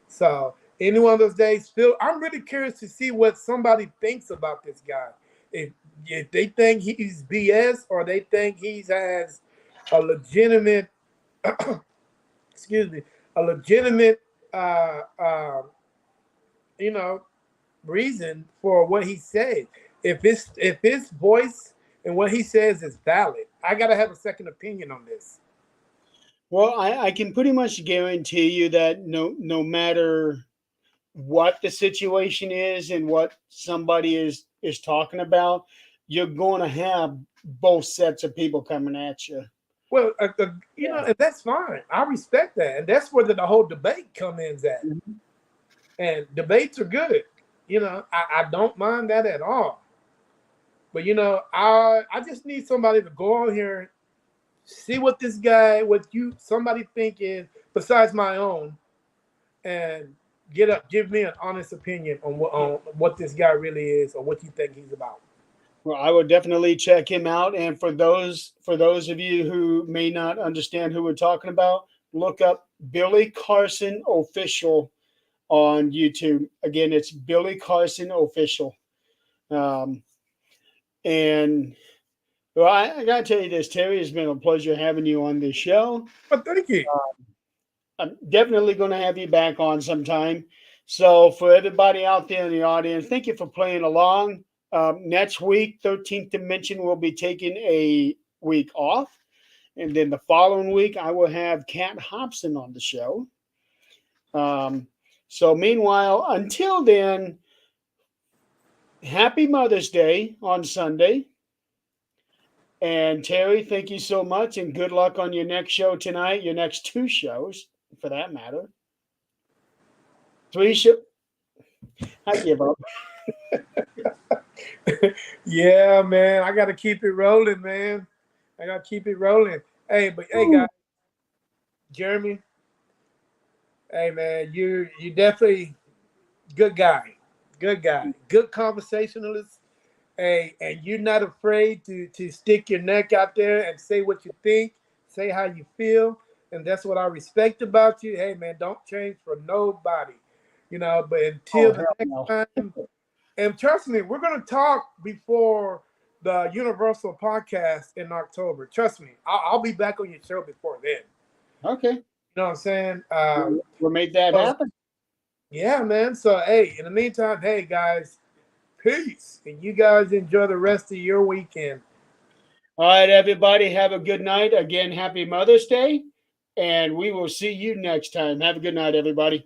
So any one of those days, I'm really curious to see what somebody thinks about this guy. If they think he's BS or they think he has a legitimate, excuse me, a legitimate, uh, uh, you know, reason for what he said. If his voice and what he says is valid, I gotta have a second opinion on this. Well, I can pretty much guarantee you that no matter what the situation is and what somebody is talking about, you're going to have both sets of people coming at you. Well, Yeah. and that's fine. I respect that, and that's where the whole debate comes in at. Mhm. And debates are good. I don't mind that at all. But I just need somebody to go on here, see what this guy, somebody think is besides my own, and give me an honest opinion on what this guy really is or what you think he's about. Well, I would definitely check him out. And for those of you who may not understand who we're talking about, look up Billy Carson Official on YouTube. Again, it's Billy Carson Official. Um, and well, I got to tell you this, Terry. It's been a pleasure having you on this show. But thank you. I'm definitely going to have you back on sometime. So, for everybody out there in the audience, thank you for playing along. Next week, 13th Dimension will be taking a week off. And then the following week, I will have Kat Hobson on the show. So, meanwhile, until then, happy Mother's Day on Sunday. And Terry, thank you so much, and good luck on your next show tonight, your next two shows, for that matter. Three show. I give up. Yeah, man. I got to keep it rolling, man. I got to keep it rolling. Hey, guys, Jeremy. Hey, man, you definitely good guy, good conversationalist. Hey, and you're not afraid to stick your neck out there and say what you think, say how you feel, and that's what I respect about you. Hey, man, don't change for nobody, But until the next No. time, and trust me, we're gonna talk before the Universal podcast in October. Trust me, I'll be back on your show before then. Okay. You know what I'm saying? We'll make that happen. Yeah, man. So, hey, in the meantime, hey, guys, peace. And you guys enjoy the rest of your weekend. All right, everybody, have a good night. Again, happy Mother's Day. And we will see you next time. Have a good night, everybody.